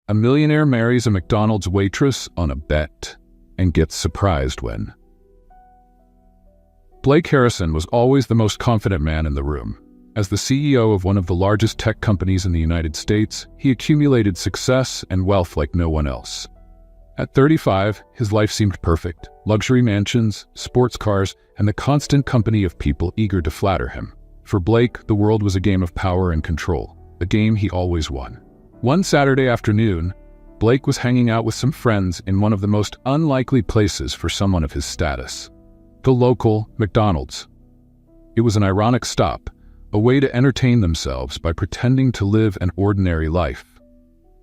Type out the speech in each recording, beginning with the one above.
A millionaire marries a McDonald's waitress on a bet and gets surprised when. Blake Harrison was always the most confident man in the room. As the CEO of one of the largest tech companies in the United States, he accumulated success and wealth like no one else. At 35, his life seemed perfect: luxury mansions, sports cars, and the constant company of people eager to flatter him. For Blake, the world was a game of power and control, a game he always won. One Saturday afternoon, Blake was hanging out with some friends in one of the most unlikely places for someone of his status: the local McDonald's. It was an ironic stop, a way to entertain themselves by pretending to live an ordinary life.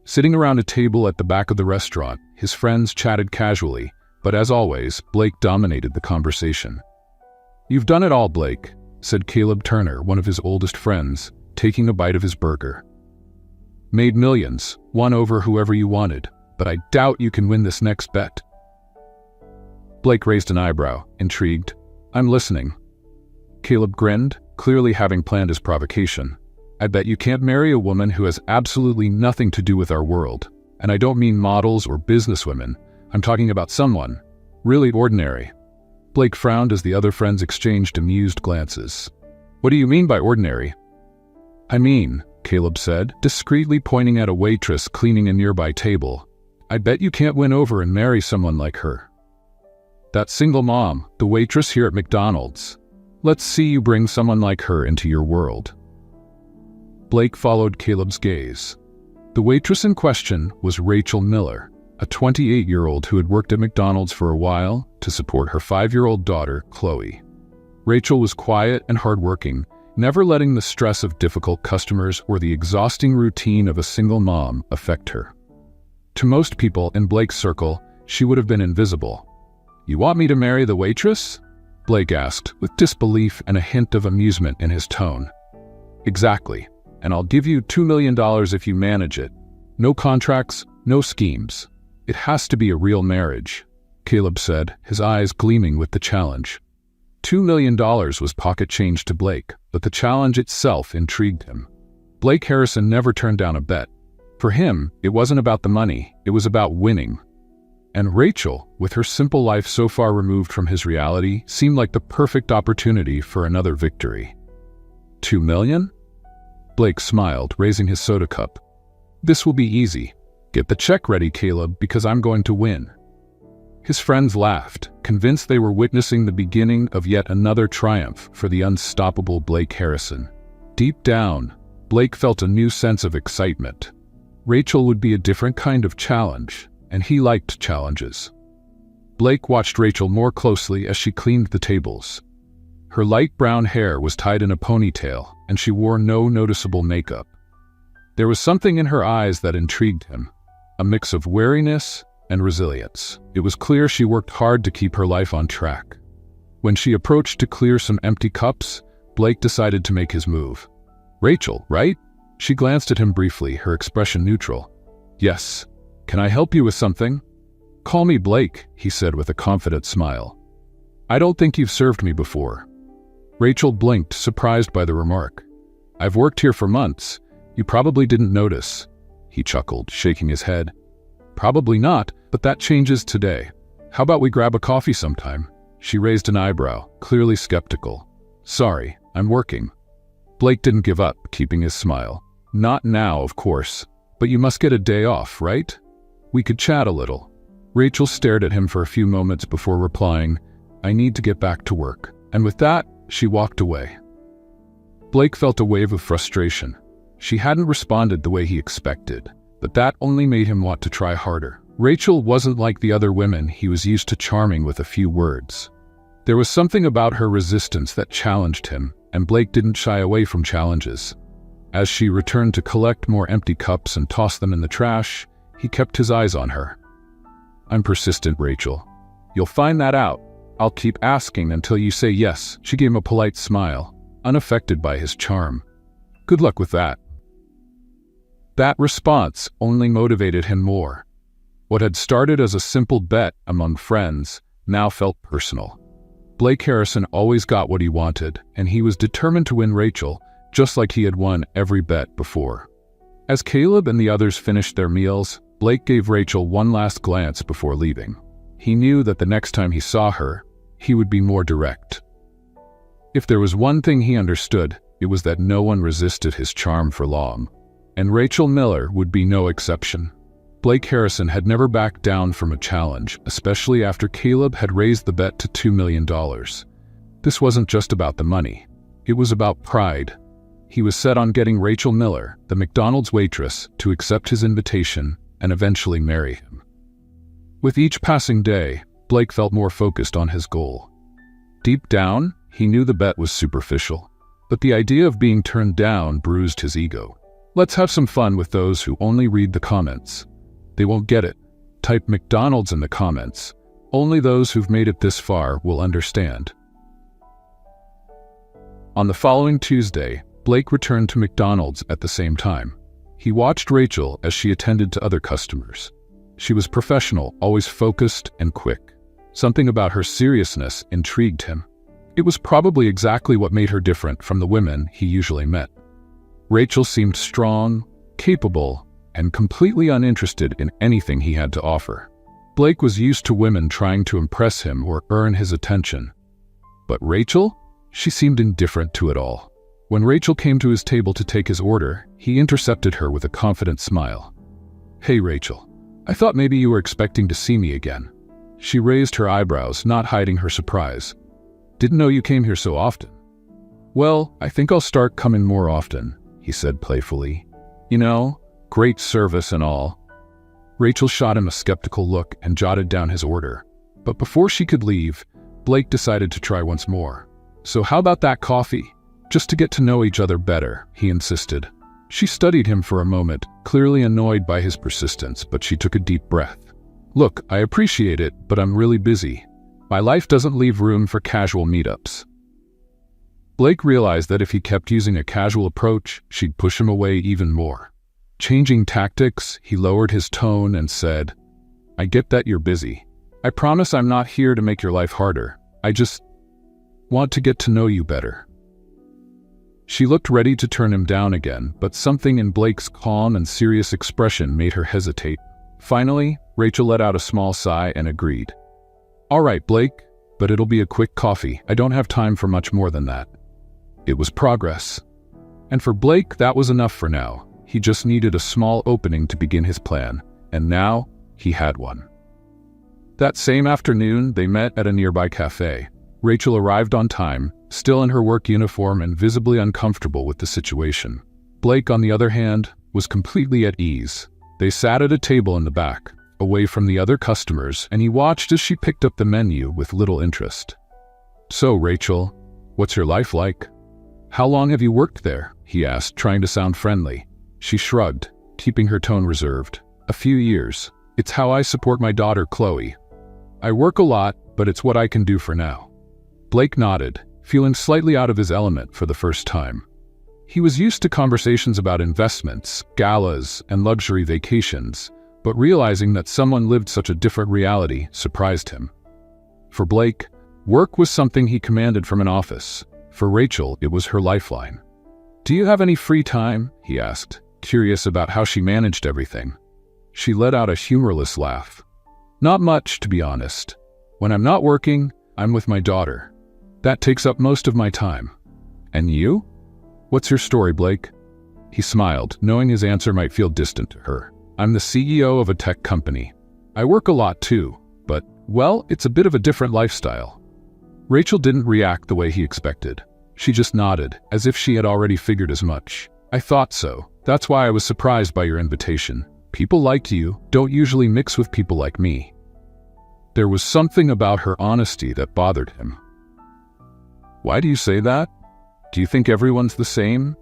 Sitting around a table at the back of the restaurant, his friends chatted casually, but as always, Blake dominated the conversation. "You've done it all, Blake," said Caleb Turner, one of his oldest friends, taking a bite of his burger. "Made millions, won over whoever you wanted, but I doubt you can win this next bet." Blake raised an eyebrow, intrigued. "I'm listening." Caleb grinned, clearly having planned his provocation. "I bet you can't marry a woman who has absolutely nothing to do with our world. And I don't mean models or businesswomen. I'm talking about someone really ordinary." Blake frowned as the other friends exchanged amused glances. "What do you mean by ordinary?" "I mean," Caleb said, discreetly pointing at a waitress cleaning a nearby table, "I bet you can't win over and marry someone like her. That single mom, the waitress here at McDonald's. Let's see you bring someone like her into your world." Blake followed Caleb's gaze. The waitress in question was Rachel Miller, a 28-year-old who had worked at McDonald's for a while to support her 5-year-old daughter, Chloe. Rachel was quiet and hardworking, never letting the stress of difficult customers or the exhausting routine of a single mom affect her. To most people in Blake's circle, she would have been invisible. "You want me to marry the waitress?" Blake asked, with disbelief and a hint of amusement in his tone. "Exactly, and I'll give you $2 million if you manage it. No contracts, no schemes. It has to be a real marriage," Caleb said, his eyes gleaming with the challenge. $2 million was pocket change to Blake, but the challenge itself intrigued him. Blake Harrison never turned down a bet. For him, it wasn't about the money, it was about winning. And Rachel, with her simple life so far removed from his reality, seemed like the perfect opportunity for another victory. $2 million? Blake smiled, raising his soda cup. "This will be easy. Get the check ready, Caleb, because I'm going to win." His friends laughed, convinced they were witnessing the beginning of yet another triumph for the unstoppable Blake Harrison. Deep down, Blake felt a new sense of excitement. Rachel would be a different kind of challenge, and he liked challenges. Blake watched Rachel more closely as she cleaned the tables. Her light brown hair was tied in a ponytail, and she wore no noticeable makeup. There was something in her eyes that intrigued him, a mix of wariness and resilience. It was clear she worked hard to keep her life on track. When she approached to clear some empty cups, Blake decided to make his move. "Rachel, right?" She glanced at him briefly, her expression neutral. "Yes. Can I help you with something?" "Call me Blake," he said with a confident smile. "I don't think you've served me before." Rachel blinked, surprised by the remark. "I've worked here for months. You probably didn't notice." He chuckled, shaking his head. "Probably not, but that changes today. How about we grab a coffee sometime?" She raised an eyebrow, clearly skeptical. "Sorry, I'm working." Blake didn't give up, keeping his smile. "Not now, of course, but you must get a day off, right? We could chat a little." Rachel stared at him for a few moments before replying, "I need to get back to work." And with that, she walked away. Blake felt a wave of frustration. She hadn't responded the way he expected, but that only made him want to try harder. Rachel wasn't like the other women he was used to charming with a few words. There was something about her resistance that challenged him, and Blake didn't shy away from challenges. As she returned to collect more empty cups and toss them in the trash, he kept his eyes on her. "I'm persistent, Rachel. You'll find that out. I'll keep asking until you say yes." She gave him a polite smile, unaffected by his charm. "Good luck with that." That response only motivated him more. What had started as a simple bet among friends now felt personal. Blake Harrison always got what he wanted, and he was determined to win Rachel, just like he had won every bet before. As Caleb and the others finished their meals, Blake gave Rachel one last glance before leaving. He knew that the next time he saw her, he would be more direct. If there was one thing he understood, it was that no one resisted his charm for long, and Rachel Miller would be no exception. Blake Harrison had never backed down from a challenge, especially after Caleb had raised the bet to $2 million. This wasn't just about the money. It was about pride. He was set on getting Rachel Miller, the McDonald's waitress, to accept his invitation and eventually marry him. With each passing day, Blake felt more focused on his goal. Deep down, he knew the bet was superficial, but the idea of being turned down bruised his ego. Let's have some fun with those who only read the comments. They won't get it. Type McDonald's in the comments. Only those who've made it this far will understand. On the following Tuesday, Blake returned to McDonald's at the same time. He watched Rachel as she attended to other customers. She was professional, always focused and quick. Something about her seriousness intrigued him. It was probably exactly what made her different from the women he usually met. Rachel seemed strong, capable, and completely uninterested in anything he had to offer. Blake was used to women trying to impress him or earn his attention. But Rachel? She seemed indifferent to it all. When Rachel came to his table to take his order, he intercepted her with a confident smile. "Hey, Rachel. I thought maybe you were expecting to see me again." She raised her eyebrows, not hiding her surprise. "Didn't know you came here so often." "Well, I think I'll start coming more often," he said playfully. "You know, great service and all." Rachel shot him a skeptical look and jotted down his order. But before she could leave, Blake decided to try once more. "So how about that coffee? Just to get to know each other better," he insisted. She studied him for a moment, clearly annoyed by his persistence, but she took a deep breath. "Look, I appreciate it, but I'm really busy. My life doesn't leave room for casual meetups." Blake realized that if he kept using a casual approach, she'd push him away even more. Changing tactics, he lowered his tone and said, "I get that you're busy. I promise I'm not here to make your life harder. I just want to get to know you better." She looked ready to turn him down again, but something in Blake's calm and serious expression made her hesitate. Finally, Rachel let out a small sigh and agreed. "All right, Blake, but it'll be a quick coffee. I don't have time for much more than that." It was progress. And for Blake, that was enough for now. He just needed a small opening to begin his plan, and now he had one. That same afternoon, they met at a nearby cafe. Rachel arrived on time, still in her work uniform and visibly uncomfortable with the situation. Blake, on the other hand, was completely at ease. They sat at a table in the back, away from the other customers, and he watched as she picked up the menu with little interest. "So, Rachel, what's your life like?" "How long have you worked there?" he asked, trying to sound friendly. She shrugged, keeping her tone reserved. "A few years. It's how I support my daughter, Chloe. I work a lot, but it's what I can do for now." Blake nodded, feeling slightly out of his element for the first time. He was used to conversations about investments, galas, and luxury vacations, but realizing that someone lived such a different reality surprised him. For Blake, work was something he commanded from an office. For Rachel, it was her lifeline. "Do you have any free time?" he asked, curious about how she managed everything. She let out a humorless laugh. "Not much, to be honest. When I'm not working, I'm with my daughter. That takes up most of my time." "And you? What's your story, Blake?" He smiled, knowing his answer might feel distant to her. "I'm the CEO of a tech company. I work a lot too, but, well, it's a bit of a different lifestyle." Rachel didn't react the way he expected. She just nodded, as if she had already figured as much. "I thought so. That's why I was surprised by your invitation. People like you don't usually mix with people like me." There was something about her honesty that bothered him. "Why do you say that? Do you think everyone's the same?"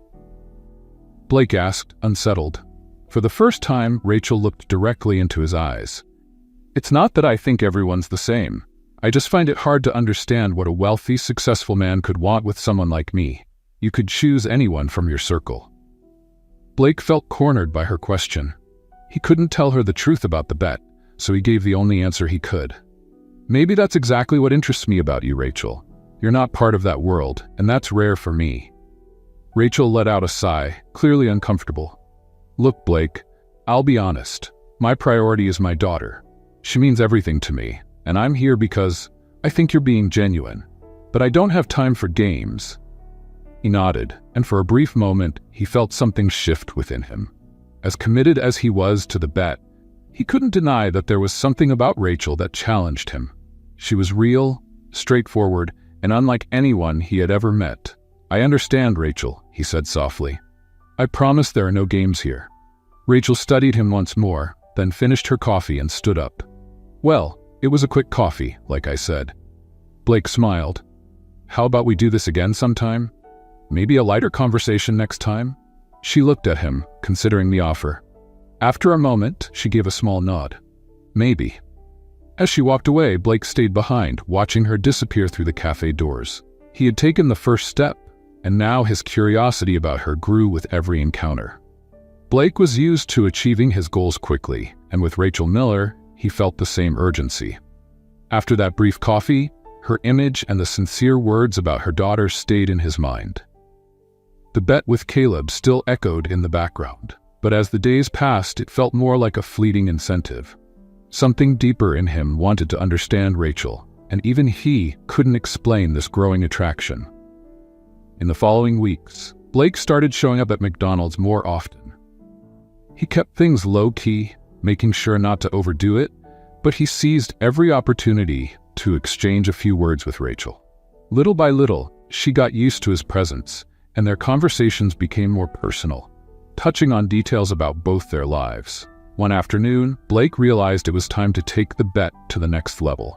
Blake asked, unsettled. For the first time, Rachel looked directly into his eyes. "It's not that I think everyone's the same. I just find it hard to understand what a wealthy, successful man could want with someone like me. You could choose anyone from your circle." Blake felt cornered by her question. He couldn't tell her the truth about the bet, so he gave the only answer he could. "Maybe that's exactly what interests me about you, Rachel. You're not part of that world, and that's rare for me." Rachel let out a sigh, clearly uncomfortable. "Look, Blake, I'll be honest. My priority is my daughter. She means everything to me, and I'm here because I think you're being genuine. But I don't have time for games." He nodded, and for a brief moment, he felt something shift within him. As committed as he was to the bet, he couldn't deny that there was something about Rachel that challenged him. She was real, straightforward, and unlike anyone he had ever met. "I understand, Rachel," he said softly. "I promise there are no games here." Rachel studied him once more, then finished her coffee and stood up. "Well, it was a quick coffee, like I said." Blake smiled. "How about we do this again sometime? Maybe a lighter conversation next time?" She looked at him, considering the offer. After a moment, she gave a small nod. "Maybe." As she walked away, Blake stayed behind, watching her disappear through the cafe doors. He had taken the first step, and now his curiosity about her grew with every encounter. Blake was used to achieving his goals quickly, and with Rachel Miller, he felt the same urgency. After that brief coffee, her image and the sincere words about her daughter stayed in his mind. The bet with Caleb still echoed in the background, but as the days passed, it felt more like a fleeting incentive. Something deeper in him wanted to understand Rachel, and even he couldn't explain this growing attraction. In the following weeks, Blake started showing up at McDonald's more often. He kept things low-key, making sure not to overdo it, but he seized every opportunity to exchange a few words with Rachel. Little by little, she got used to his presence, and their conversations became more personal, touching on details about both their lives. One afternoon, Blake realized it was time to take the bet to the next level.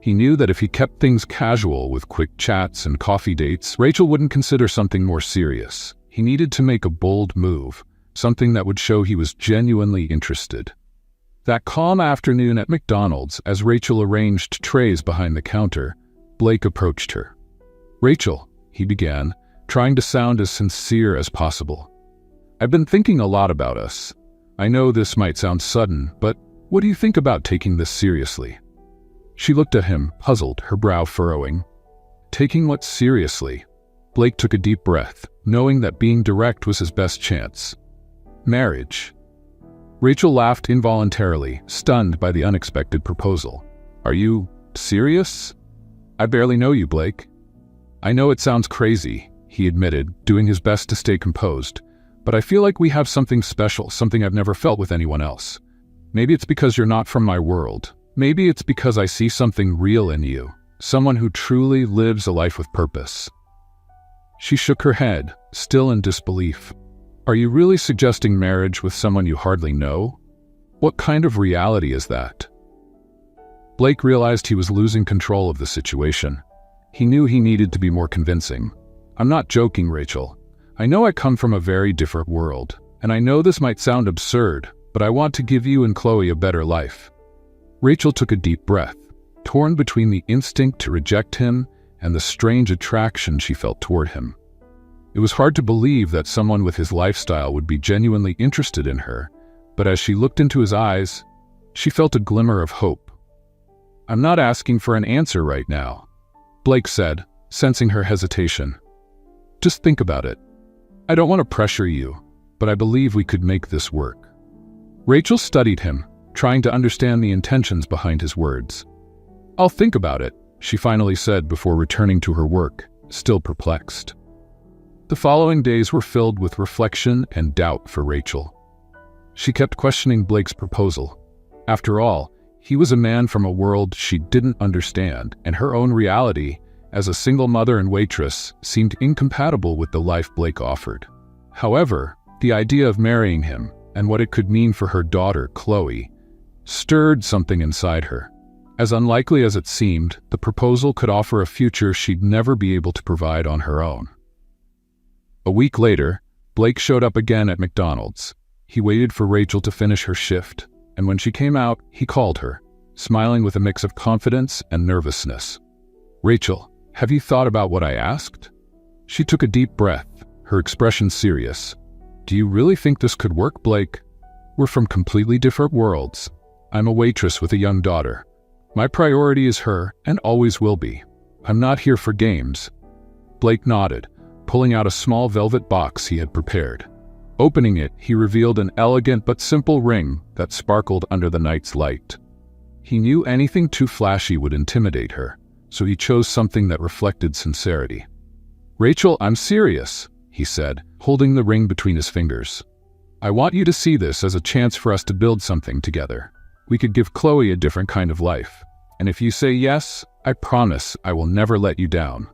He knew that if he kept things casual with quick chats and coffee dates, Rachel wouldn't consider something more serious. He needed to make a bold move, something that would show he was genuinely interested. That calm afternoon at McDonald's, as Rachel arranged trays behind the counter, Blake approached her. "Rachel," he began, trying to sound as sincere as possible. "I've been thinking a lot about us. I know this might sound sudden, but what do you think about taking this seriously?" She looked at him, puzzled, her brow furrowing. Taking what seriously? Blake took a deep breath, knowing that being direct was his best chance. "Marriage." Rachel laughed involuntarily, stunned by the unexpected proposal. "Are you serious? I barely know you, Blake." "I know it sounds crazy," he admitted, doing his best to stay composed, "but I feel like we have something special, something I've never felt with anyone else. Maybe it's because you're not from my world. Maybe it's because I see something real in you, someone who truly lives a life with purpose." She shook her head, still in disbelief. "Are you really suggesting marriage with someone you hardly know? What kind of reality is that?" Blake realized he was losing control of the situation. He knew he needed to be more convincing. "I'm not joking, Rachel. I know I come from a very different world, and I know this might sound absurd, but I want to give you and Chloe a better life." Rachel took a deep breath, torn between the instinct to reject him and the strange attraction she felt toward him. It was hard to believe that someone with his lifestyle would be genuinely interested in her, but as she looked into his eyes, she felt a glimmer of hope. "I'm not asking for an answer right now," Blake said, sensing her hesitation. "Just think about it. I don't want to pressure you, but I believe we could make this work." Rachel studied him, trying to understand the intentions behind his words. "I'll think about it," she finally said before returning to her work, still perplexed. The following days were filled with reflection and doubt for Rachel. She kept questioning Blake's proposal. After all, he was a man from a world she didn't understand, and her own reality, as a single mother and waitress, seemed incompatible with the life Blake offered. However, the idea of marrying him, and what it could mean for her daughter, Chloe, stirred something inside her. As unlikely as it seemed, the proposal could offer a future she'd never be able to provide on her own. A week later, Blake showed up again at McDonald's. He waited for Rachel to finish her shift, and when she came out, he called her, smiling with a mix of confidence and nervousness. "Rachel, have you thought about what I asked?" She took a deep breath, her expression serious. "Do you really think this could work, Blake? We're from completely different worlds. I'm a waitress with a young daughter. My priority is her, and always will be. I'm not here for games." Blake nodded, pulling out a small velvet box he had prepared. Opening it, he revealed an elegant but simple ring that sparkled under the night's light. He knew anything too flashy would intimidate her, so he chose something that reflected sincerity. "Rachel, I'm serious," he said, holding the ring between his fingers. "I want you to see this as a chance for us to build something together. We could give Chloe a different kind of life. And if you say yes, I promise I will never let you down."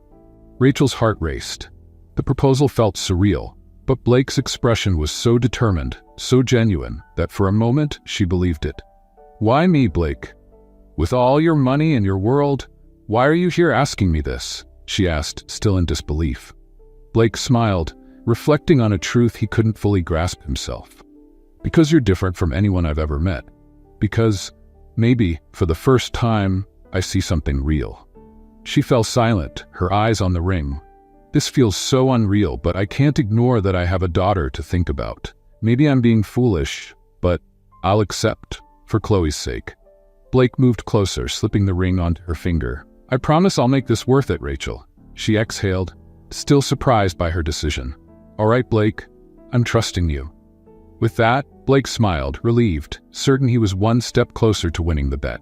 Rachel's heart raced. The proposal felt surreal, but Blake's expression was so determined, so genuine, that for a moment she believed it. "Why me, Blake? With all your money and your world, why are you here asking me this?" she asked, still in disbelief. Blake smiled, reflecting on a truth he couldn't fully grasp himself. "Because you're different from anyone I've ever met. Because, maybe, for the first time, I see something real." She fell silent, her eyes on the ring. "This feels so unreal, but I can't ignore that I have a daughter to think about. Maybe I'm being foolish, but I'll accept, for Chloe's sake." Blake moved closer, slipping the ring onto her finger. "I promise I'll make this worth it, Rachel," she exhaled, still surprised by her decision. "All right, Blake, I'm trusting you." With that, Blake smiled, relieved, certain he was one step closer to winning the bet.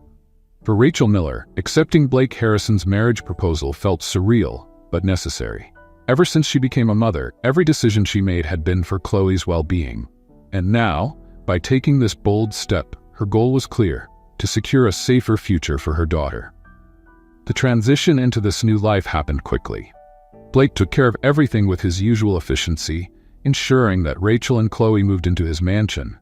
For Rachel Miller, accepting Blake Harrison's marriage proposal felt surreal, but necessary. Ever since she became a mother, every decision she made had been for Chloe's well-being. And now, by taking this bold step, her goal was clear: to secure a safer future for her daughter. The transition into this new life happened quickly. Blake took care of everything with his usual efficiency, ensuring that Rachel and Chloe moved into his mansion.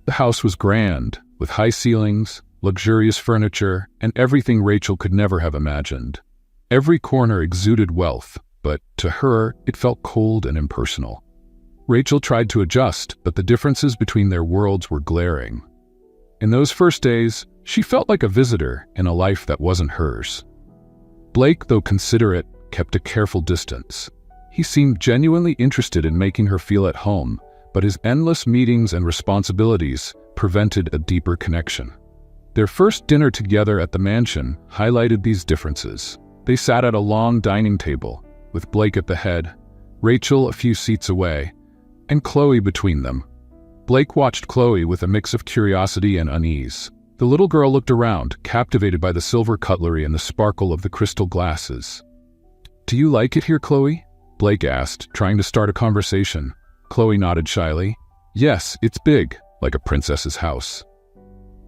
The house was grand, with high ceilings, luxurious furniture, and everything Rachel could never have imagined. Every corner exuded wealth, but to her, it felt cold and impersonal. Rachel tried to adjust, but the differences between their worlds were glaring. In those first days, she felt like a visitor in a life that wasn't hers. Blake, though considerate, kept a careful distance. He seemed genuinely interested in making her feel at home, but his endless meetings and responsibilities prevented a deeper connection. Their first dinner together at the mansion highlighted these differences. They sat at a long dining table, with Blake at the head, Rachel a few seats away, and Chloe between them. Blake watched Chloe with a mix of curiosity and unease. The little girl looked around, captivated by the silver cutlery and the sparkle of the crystal glasses. "Do you like it here, Chloe?" Blake asked, trying to start a conversation. Chloe nodded shyly. "Yes, it's big, like a princess's house."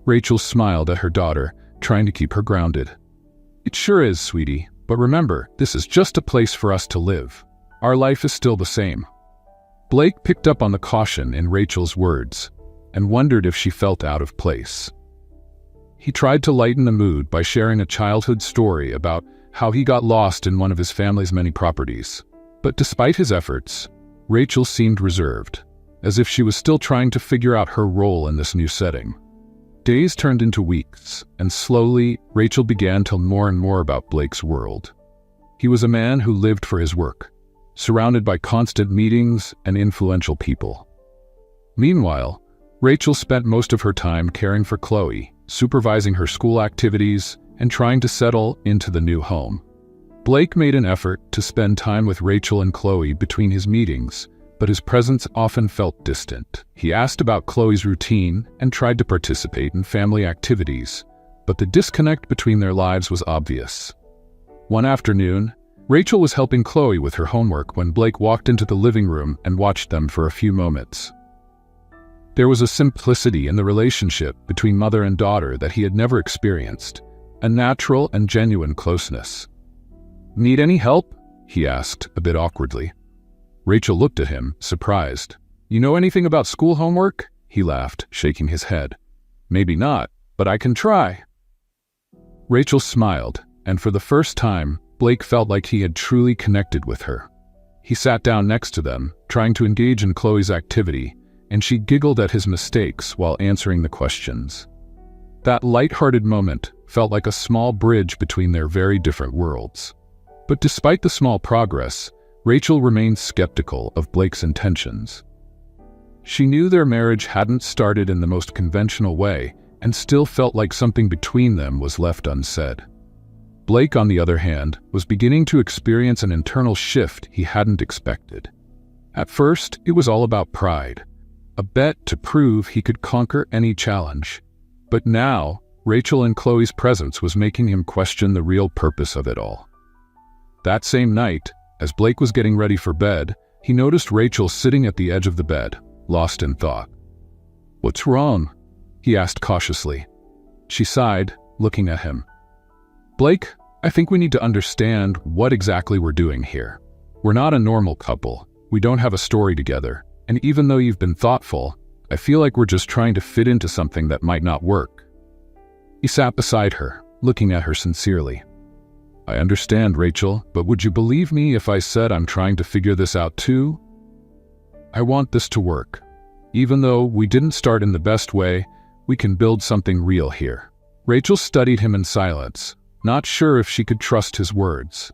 Rachel smiled at her daughter, trying to keep her grounded. "It sure is, sweetie, but remember, this is just a place for us to live. Our life is still the same." Blake picked up on the caution in Rachel's words and wondered if she felt out of place. He tried to lighten the mood by sharing a childhood story about how he got lost in one of his family's many properties. But despite his efforts, Rachel seemed reserved, as if she was still trying to figure out her role in this new setting. Days turned into weeks, and slowly, Rachel began to learn more and more about Blake's world. He was a man who lived for his work, surrounded by constant meetings and influential people. Meanwhile, Rachel spent most of her time caring for Chloe, supervising her school activities, and trying to settle into the new home. Blake made an effort to spend time with Rachel and Chloe between his meetings, but his presence often felt distant. He asked about Chloe's routine and tried to participate in family activities, but the disconnect between their lives was obvious. One afternoon, Rachel was helping Chloe with her homework when Blake walked into the living room and watched them for a few moments. There was a simplicity in the relationship between mother and daughter that he had never experienced, a natural and genuine closeness. "Need any help?" he asked, a bit awkwardly. Rachel looked at him, surprised. "You know anything about school homework?" He laughed, shaking his head. "Maybe not, but I can try." Rachel smiled, and for the first time, Blake felt like he had truly connected with her. He sat down next to them, trying to engage in Chloe's activity, and she giggled at his mistakes while answering the questions. That light-hearted moment felt like a small bridge between their very different worlds. But despite the small progress, Rachel remained skeptical of Blake's intentions. She knew their marriage hadn't started in the most conventional way and still felt like something between them was left unsaid. Blake, on the other hand, was beginning to experience an internal shift he hadn't expected. At first, it was all about pride, a bet to prove he could conquer any challenge. But now, Rachel and Chloe's presence was making him question the real purpose of it all. That same night, as Blake was getting ready for bed, he noticed Rachel sitting at the edge of the bed, lost in thought. "What's wrong?" he asked cautiously. She sighed, looking at him. "Blake, I think we need to understand what exactly we're doing here. We're not a normal couple. We don't have a story together. And even though you've been thoughtful, I feel like we're just trying to fit into something that might not work." He sat beside her, looking at her sincerely. "I understand, Rachel, but would you believe me if I said I'm trying to figure this out too? I want this to work. Even though we didn't start in the best way, we can build something real here." Rachel studied him in silence, not sure if she could trust his words.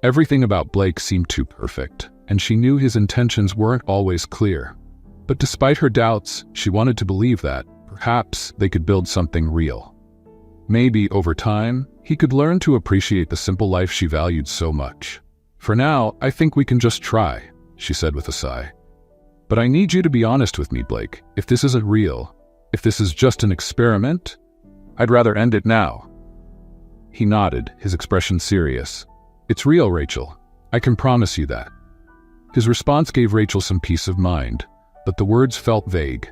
Everything about Blake seemed too perfect, and she knew his intentions weren't always clear. But despite her doubts, she wanted to believe that, perhaps, they could build something real. Maybe, over time, he could learn to appreciate the simple life she valued so much. "For now, I think we can just try," she said with a sigh. "But I need you to be honest with me, Blake. If this isn't real, if this is just an experiment, I'd rather end it now." He nodded, his expression serious. "It's real, Rachel. I can promise you that." His response gave Rachel some peace of mind, but the words felt vague.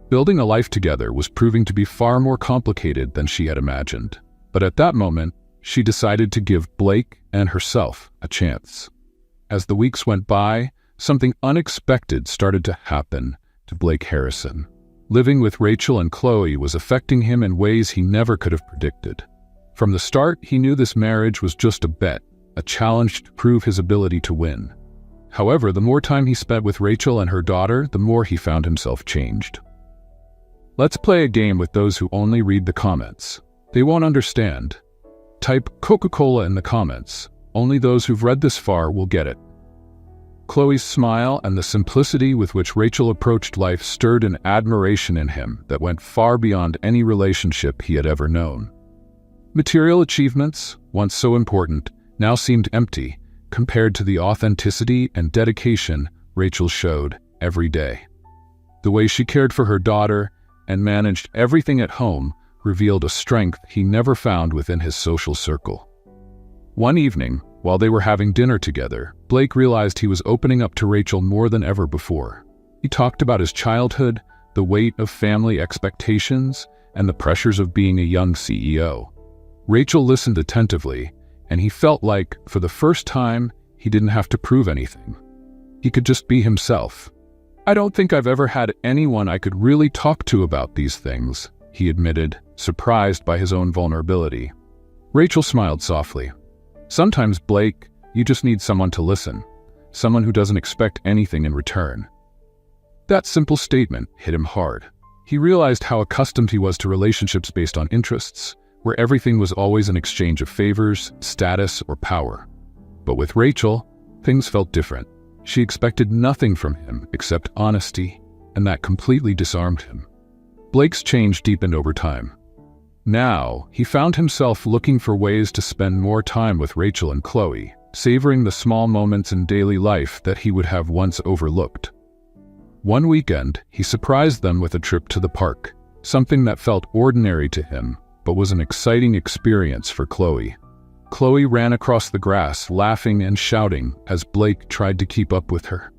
Building a life together was proving to be far more complicated than she had imagined. But at that moment, she decided to give Blake and herself a chance. As the weeks went by, something unexpected started to happen to Blake Harrison. Living with Rachel and Chloe was affecting him in ways he never could have predicted. From the start, he knew this marriage was just a bet, a challenge to prove his ability to win. However, the more time he spent with Rachel and her daughter, the more he found himself changed. Let's play a game with those who only read the comments. They won't understand. Type Coca-Cola in the comments. Only those who've read this far will get it. Chloe's smile and the simplicity with which Rachel approached life stirred an admiration in him that went far beyond any relationship he had ever known. Material achievements, once so important, now seemed empty compared to the authenticity and dedication Rachel showed every day. The way she cared for her daughter and managed everything at home revealed a strength he never found within his social circle. One evening, while they were having dinner together, Blake realized he was opening up to Rachel more than ever before. He talked about his childhood, the weight of family expectations, and the pressures of being a young CEO. Rachel listened attentively, and he felt like, for the first time, he didn't have to prove anything. He could just be himself. "I don't think I've ever had anyone I could really talk to about these things," he admitted, surprised by his own vulnerability. Rachel smiled softly. "Sometimes, Blake, you just need someone to listen, someone who doesn't expect anything in return." That simple statement hit him hard. He realized how accustomed he was to relationships based on interests, where everything was always an exchange of favors, status, or power. But with Rachel, things felt different. She expected nothing from him except honesty, and that completely disarmed him. Blake's change deepened over time. Now, he found himself looking for ways to spend more time with Rachel and Chloe, savoring the small moments in daily life that he would have once overlooked. One weekend, he surprised them with a trip to the park, something that felt ordinary to him, but was an exciting experience for Chloe. Chloe ran across the grass, laughing and shouting as Blake tried to keep up with her.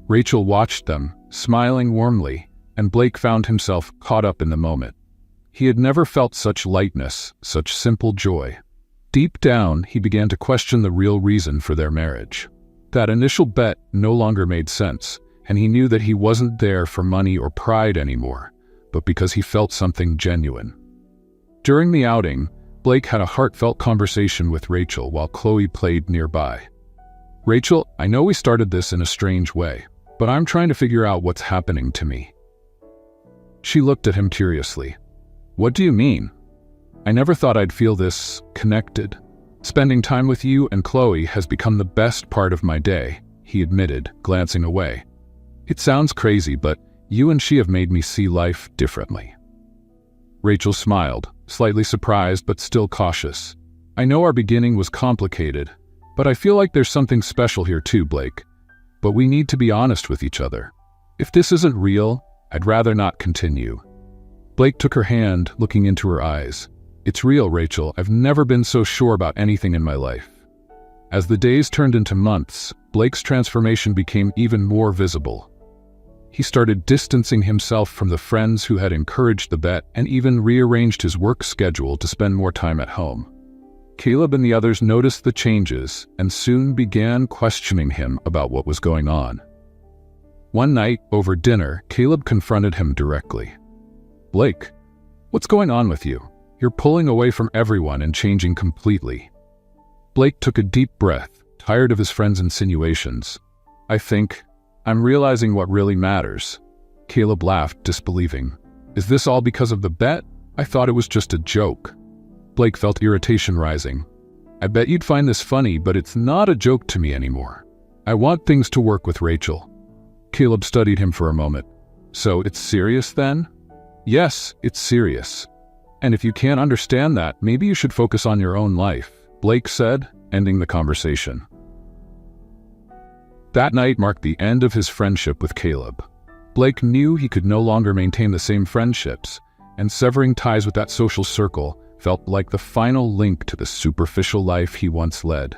Rachel watched them, smiling warmly, and Blake found himself caught up in the moment. He had never felt such lightness, such simple joy. Deep down, he began to question the real reason for their marriage. That initial bet no longer made sense, and he knew that he wasn't there for money or pride anymore, but because he felt something genuine. During the outing, Blake had a heartfelt conversation with Rachel while Chloe played nearby. "Rachel, I know we started this in a strange way, but I'm trying to figure out what's happening to me." She looked at him curiously. "What do you mean? I never thought I'd feel this connected. Spending time with you and Chloe has become the best part of my day," he admitted, glancing away. "It sounds crazy, but you and she have made me see life differently." Rachel smiled, slightly surprised but still cautious. "I know our beginning was complicated, but I feel like there's something special here too, Blake. But we need to be honest with each other. If this isn't real, I'd rather not continue. Blake took her hand, looking into her eyes. It's real, Rachel. I've never been so sure about anything in my life. As the days turned into months, Blake's transformation became even more visible. He started distancing himself from the friends who had encouraged the bet and even rearranged his work schedule to spend more time at home. Caleb and the others noticed the changes and soon began questioning him about what was going on. One night, over dinner, Caleb confronted him directly. "Blake, what's going on with you? You're pulling away from everyone and changing completely." Blake took a deep breath, tired of his friend's insinuations. I'm realizing what really matters." Caleb laughed, disbelieving. "Is this all because of the bet? I thought it was just a joke." Blake felt irritation rising. "I bet you'd find this funny, but it's not a joke to me anymore. I want things to work with Rachel." Caleb studied him for a moment. "So it's serious then?" "Yes, it's serious. And if you can't understand that, maybe you should focus on your own life," Blake said, ending the conversation. That night marked the end of his friendship with Caleb. Blake knew he could no longer maintain the same friendships, and severing ties with that social circle felt like the final link to the superficial life he once led.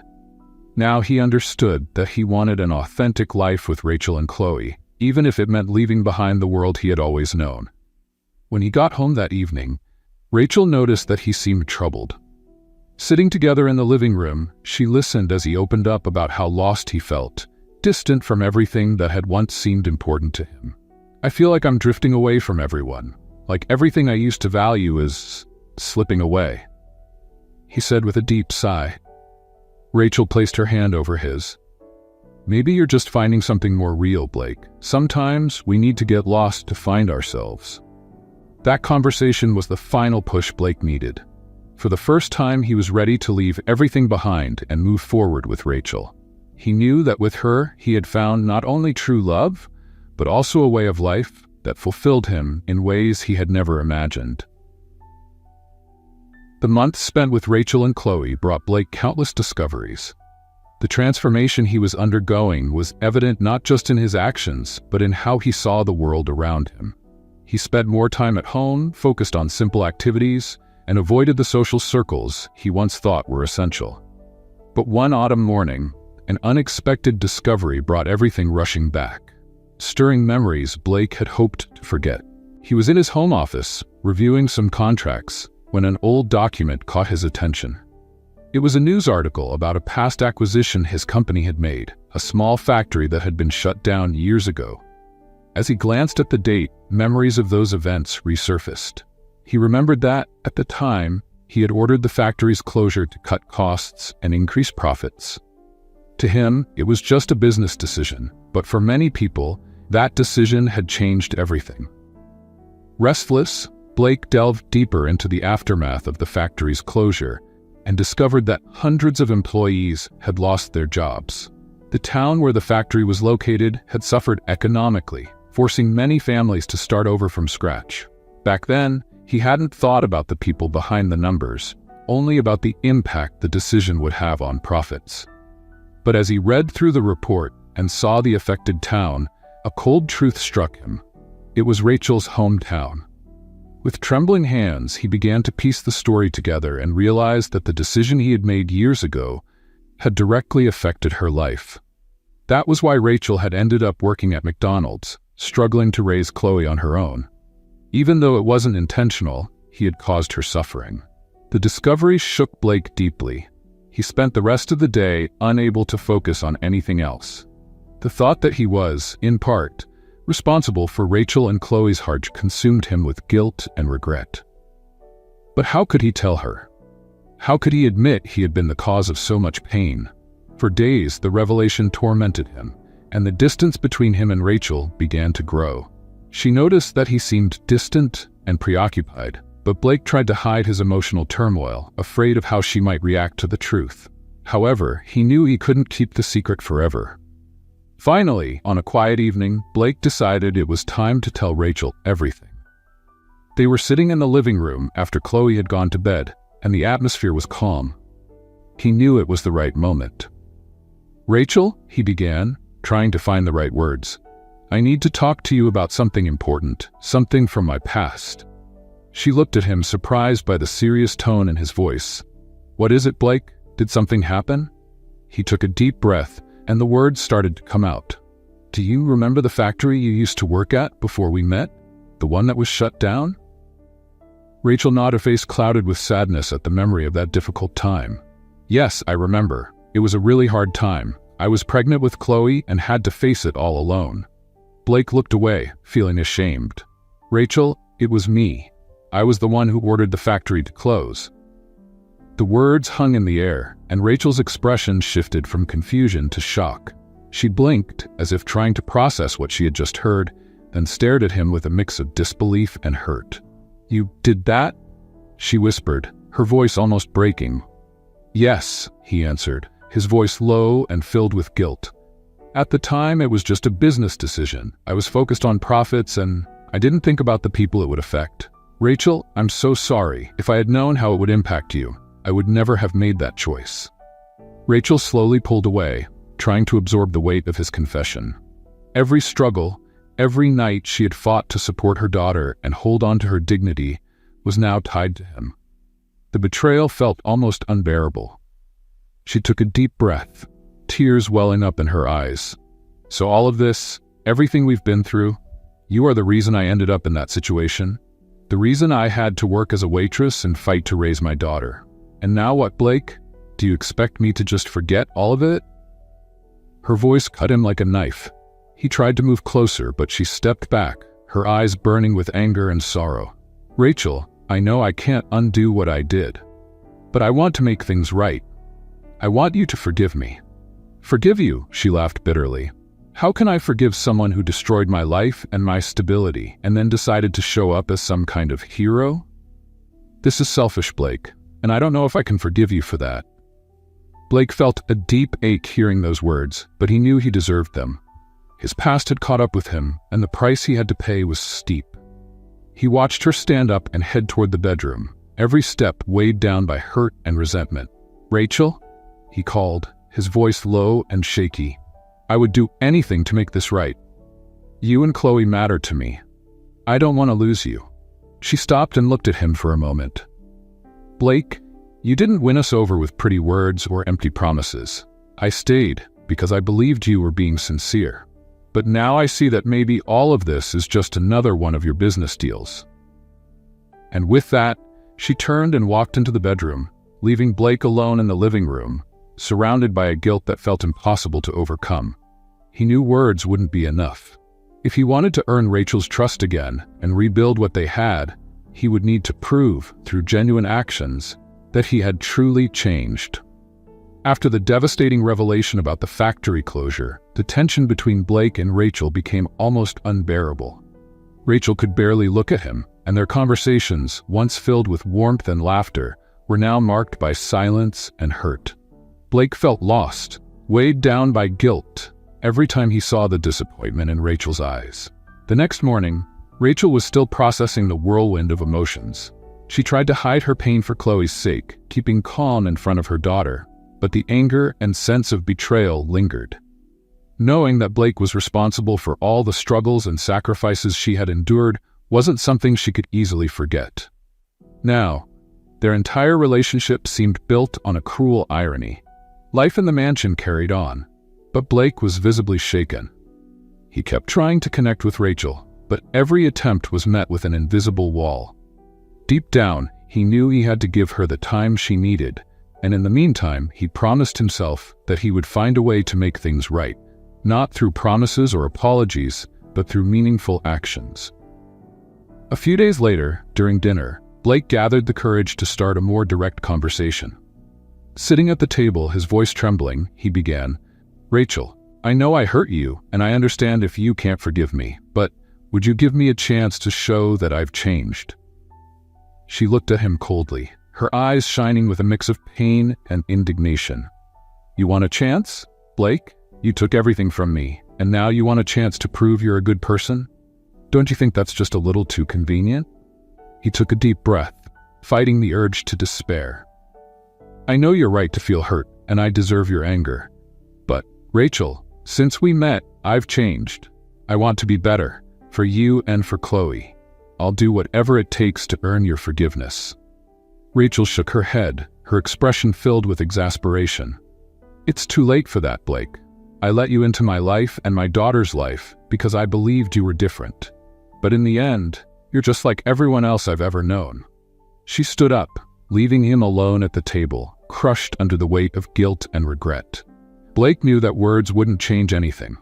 Now he understood that he wanted an authentic life with Rachel and Chloe, even if it meant leaving behind the world he had always known. When he got home that evening, Rachel noticed that he seemed troubled. Sitting together in the living room, she listened as he opened up about how lost he felt, distant from everything that had once seemed important to him. "I feel like I'm drifting away from everyone, like everything I used to value is slipping away," he said with a deep sigh. Rachel placed her hand over his. "Maybe you're just finding something more real, Blake. Sometimes we need to get lost to find ourselves." That conversation was the final push Blake needed. For the first time, he was ready to leave everything behind and move forward with Rachel. He knew that with her, he had found not only true love, but also a way of life that fulfilled him in ways he had never imagined. The months spent with Rachel and Chloe brought Blake countless discoveries. The transformation he was undergoing was evident not just in his actions, but in how he saw the world around him. He spent more time at home, focused on simple activities, and avoided the social circles he once thought were essential. But one autumn morning, an unexpected discovery brought everything rushing back, stirring memories Blake had hoped to forget. He was in his home office, reviewing some contracts, when an old document caught his attention. It was a news article about a past acquisition his company had made, a small factory that had been shut down years ago. As he glanced at the date, memories of those events resurfaced. He remembered that, at the time, he had ordered the factory's closure to cut costs and increase profits. To him, it was just a business decision, but for many people, that decision had changed everything. Restless, Blake delved deeper into the aftermath of the factory's closure and discovered that hundreds of employees had lost their jobs. The town where the factory was located had suffered economically, forcing many families to start over from scratch. Back then, he hadn't thought about the people behind the numbers, only about the impact the decision would have on profits. But as he read through the report and saw the affected town, a cold truth struck him. It was Rachel's hometown. With trembling hands, he began to piece the story together and realized that the decision he had made years ago had directly affected her life. That was why Rachel had ended up working at McDonald's, struggling to raise Chloe on her own. Even though it wasn't intentional, he had caused her suffering. The discovery shook Blake deeply. He spent the rest of the day unable to focus on anything else. The thought that he was, in part, responsible for Rachel and Chloe's heart consumed him with guilt and regret. But how could he tell her? How could he admit he had been the cause of so much pain? For days, the revelation tormented him, and the distance between him and Rachel began to grow. She noticed that he seemed distant and preoccupied, but Blake tried to hide his emotional turmoil, afraid of how she might react to the truth. However, he knew he couldn't keep the secret forever. Finally, on a quiet evening, Blake decided it was time to tell Rachel everything. They were sitting in the living room after Chloe had gone to bed, and the atmosphere was calm. He knew it was the right moment. "Rachel," he began, trying to find the right words, I need to talk to you about something important, something from my past." She looked at him, surprised by the serious tone in his voice. "What is it, Blake? Did something happen?" He took a deep breath, and the words started to come out. "Do you remember the factory you used to work at before we met? The one that was shut down?" Rachel nodded, her face clouded with sadness at the memory of that difficult time. "Yes, I remember. It was a really hard time. I was pregnant with Chloe and had to face it all alone." Blake looked away, feeling ashamed. "Rachel, it was me. I was the one who ordered the factory to close." The words hung in the air, and Rachel's expression shifted from confusion to shock. She blinked, as if trying to process what she had just heard, then stared at him with a mix of disbelief and hurt. "You did that?" she whispered, her voice almost breaking. "Yes," he answered, his voice low and filled with guilt. "At the time, it was just a business decision. I was focused on profits, and I didn't think about the people it would affect. Rachel, I'm so sorry. If I had known how it would impact you, I would never have made that choice." Rachel slowly pulled away, trying to absorb the weight of his confession. Every struggle, every night she had fought to support her daughter and hold on to her dignity, was now tied to him. The betrayal felt almost unbearable. She took a deep breath, tears welling up in her eyes. "So all of this, everything we've been through, you are the reason I ended up in that situation? The reason I had to work as a waitress and fight to raise my daughter. And now what, Blake? Do you expect me to just forget all of it?" Her voice cut him like a knife. He tried to move closer, but she stepped back, her eyes burning with anger and sorrow. "Rachel, I know I can't undo what I did. But I want to make things right. I want you to forgive me." "Forgive you?" she laughed bitterly. "How can I forgive someone who destroyed my life and my stability and then decided to show up as some kind of hero? This is selfish, Blake, and I don't know if I can forgive you for that." Blake felt a deep ache hearing those words, but he knew he deserved them. His past had caught up with him, and the price he had to pay was steep. He watched her stand up and head toward the bedroom, every step weighed down by hurt and resentment. "Rachel?" he called, his voice low and shaky. "I would do anything to make this right. You and Chloe matter to me. I don't want to lose you." She stopped and looked at him for a moment. "Blake, you didn't win us over with pretty words or empty promises. I stayed because I believed you were being sincere. But now I see that maybe all of this is just another one of your business deals." And with that, she turned and walked into the bedroom, leaving Blake alone in the living room, surrounded by a guilt that felt impossible to overcome. He knew words wouldn't be enough. If he wanted to earn Rachel's trust again and rebuild what they had, he would need to prove, through genuine actions, that he had truly changed. After the devastating revelation about the factory closure, the tension between Blake and Rachel became almost unbearable. Rachel could barely look at him, and their conversations, once filled with warmth and laughter, were now marked by silence and hurt. Blake felt lost, weighed down by guilt, every time he saw the disappointment in Rachel's eyes. The next morning, Rachel was still processing the whirlwind of emotions. She tried to hide her pain for Chloe's sake, keeping calm in front of her daughter, but the anger and sense of betrayal lingered. Knowing that Blake was responsible for all the struggles and sacrifices she had endured wasn't something she could easily forget. Now, their entire relationship seemed built on a cruel irony. Life in the mansion carried on, but Blake was visibly shaken. He kept trying to connect with Rachel, but every attempt was met with an invisible wall. Deep down, he knew he had to give her the time she needed, and in the meantime, he promised himself that he would find a way to make things right, not through promises or apologies, but through meaningful actions. A few days later, during dinner, Blake gathered the courage to start a more direct conversation. Sitting at the table, his voice trembling, he began, "Rachel, I know I hurt you, and I understand if you can't forgive me, but would you give me a chance to show that I've changed?" She looked at him coldly, her eyes shining with a mix of pain and indignation. "You want a chance, Blake? You took everything from me, and now you want a chance to prove you're a good person? Don't you think that's just a little too convenient?" He took a deep breath, fighting the urge to despair. "I know you're right to feel hurt, and I deserve your anger. But, Rachel, since we met, I've changed. I want to be better, for you and for Chloe. I'll do whatever it takes to earn your forgiveness." Rachel shook her head, her expression filled with exasperation. "It's too late for that, Blake. I let you into my life and my daughter's life because I believed you were different. But in the end, you're just like everyone else I've ever known." She stood up, leaving him alone at the table, crushed under the weight of guilt and regret. Blake knew that words wouldn't change anything.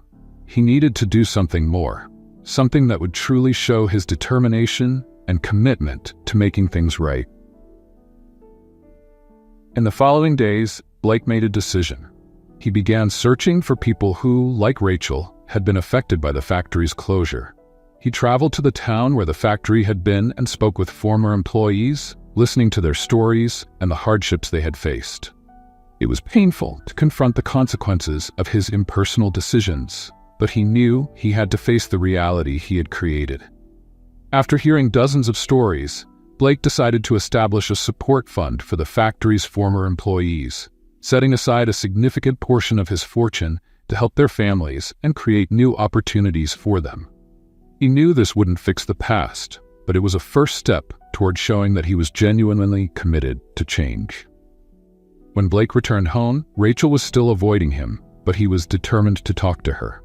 He needed to do something more, something that would truly show his determination and commitment to making things right. In the following days, Blake made a decision. He began searching for people who, like Rachel, had been affected by the factory's closure. He traveled to the town where the factory had been and spoke with former employees, listening to their stories and the hardships they had faced. It was painful to confront the consequences of his impersonal decisions, but he knew he had to face the reality he had created. After hearing dozens of stories, Blake decided to establish a support fund for the factory's former employees, setting aside a significant portion of his fortune to help their families and create new opportunities for them. He knew this wouldn't fix the past, but it was a first step toward showing that he was genuinely committed to change. When Blake returned home, Rachel was still avoiding him, but he was determined to talk to her.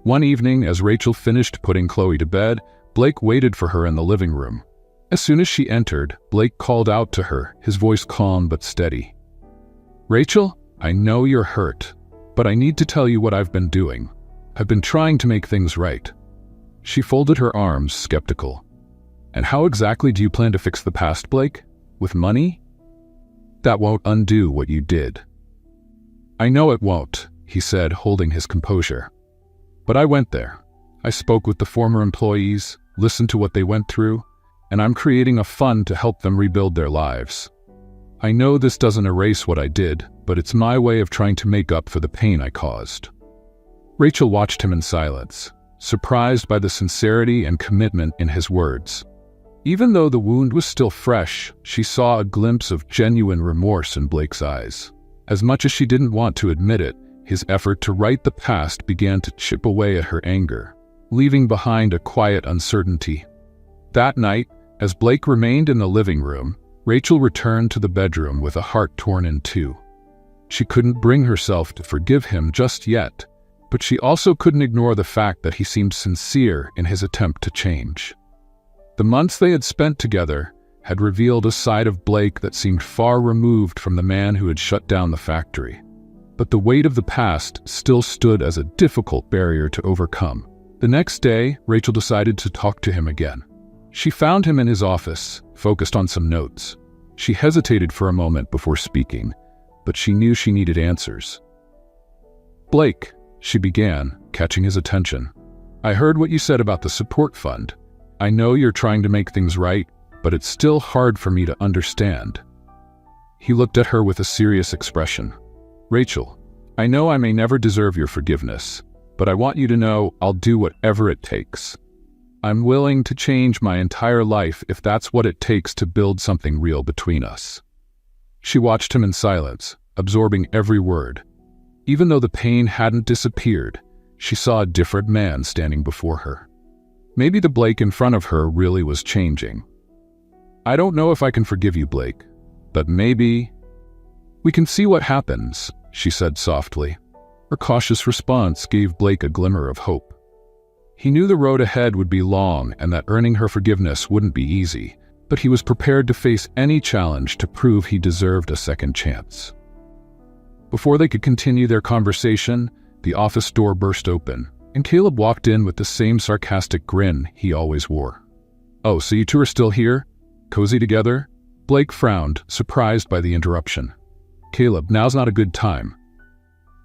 One evening, as Rachel finished putting Chloe to bed, Blake waited for her in the living room. As soon as she entered, Blake called out to her, his voice calm but steady. "Rachel, I know you're hurt, but I need to tell you what I've been doing. I've been trying to make things right." She folded her arms, skeptical. "And how exactly do you plan to fix the past, Blake? With money? That won't undo what you did." "I know it won't," he said, holding his composure. "But I went there. I spoke with the former employees, listened to what they went through, and I'm creating a fund to help them rebuild their lives. I know this doesn't erase what I did, but it's my way of trying to make up for the pain I caused." Rachel watched him in silence, surprised by the sincerity and commitment in his words. Even though the wound was still fresh, she saw a glimpse of genuine remorse in Blake's eyes. As much as she didn't want to admit it, his effort to right the past began to chip away at her anger, leaving behind a quiet uncertainty. That night, as Blake remained in the living room, Rachel returned to the bedroom with a heart torn in two. She couldn't bring herself to forgive him just yet, but she also couldn't ignore the fact that he seemed sincere in his attempt to change. The months they had spent together had revealed a side of Blake that seemed far removed from the man who had shut down the factory. But the weight of the past still stood as a difficult barrier to overcome. The next day, Rachel decided to talk to him again. She found him in his office, focused on some notes. She hesitated for a moment before speaking, but she knew she needed answers. "Blake," she began, catching his attention. "I heard what you said about the support fund. I know you're trying to make things right, but it's still hard for me to understand." He looked at her with a serious expression. "Rachel, I know I may never deserve your forgiveness, but I want you to know I'll do whatever it takes. I'm willing to change my entire life if that's what it takes to build something real between us." She watched him in silence, absorbing every word. Even though the pain hadn't disappeared, she saw a different man standing before her. Maybe the Blake in front of her really was changing. "I don't know if I can forgive you, Blake, but maybe we can see what happens," she said softly. Her cautious response gave Blake a glimmer of hope. He knew the road ahead would be long and that earning her forgiveness wouldn't be easy, but he was prepared to face any challenge to prove he deserved a second chance. Before they could continue their conversation, the office door burst open, and Caleb walked in with the same sarcastic grin he always wore. "Oh, so you two are still here? Cozy together?" Blake frowned, surprised by the interruption. "Caleb, now's not a good time."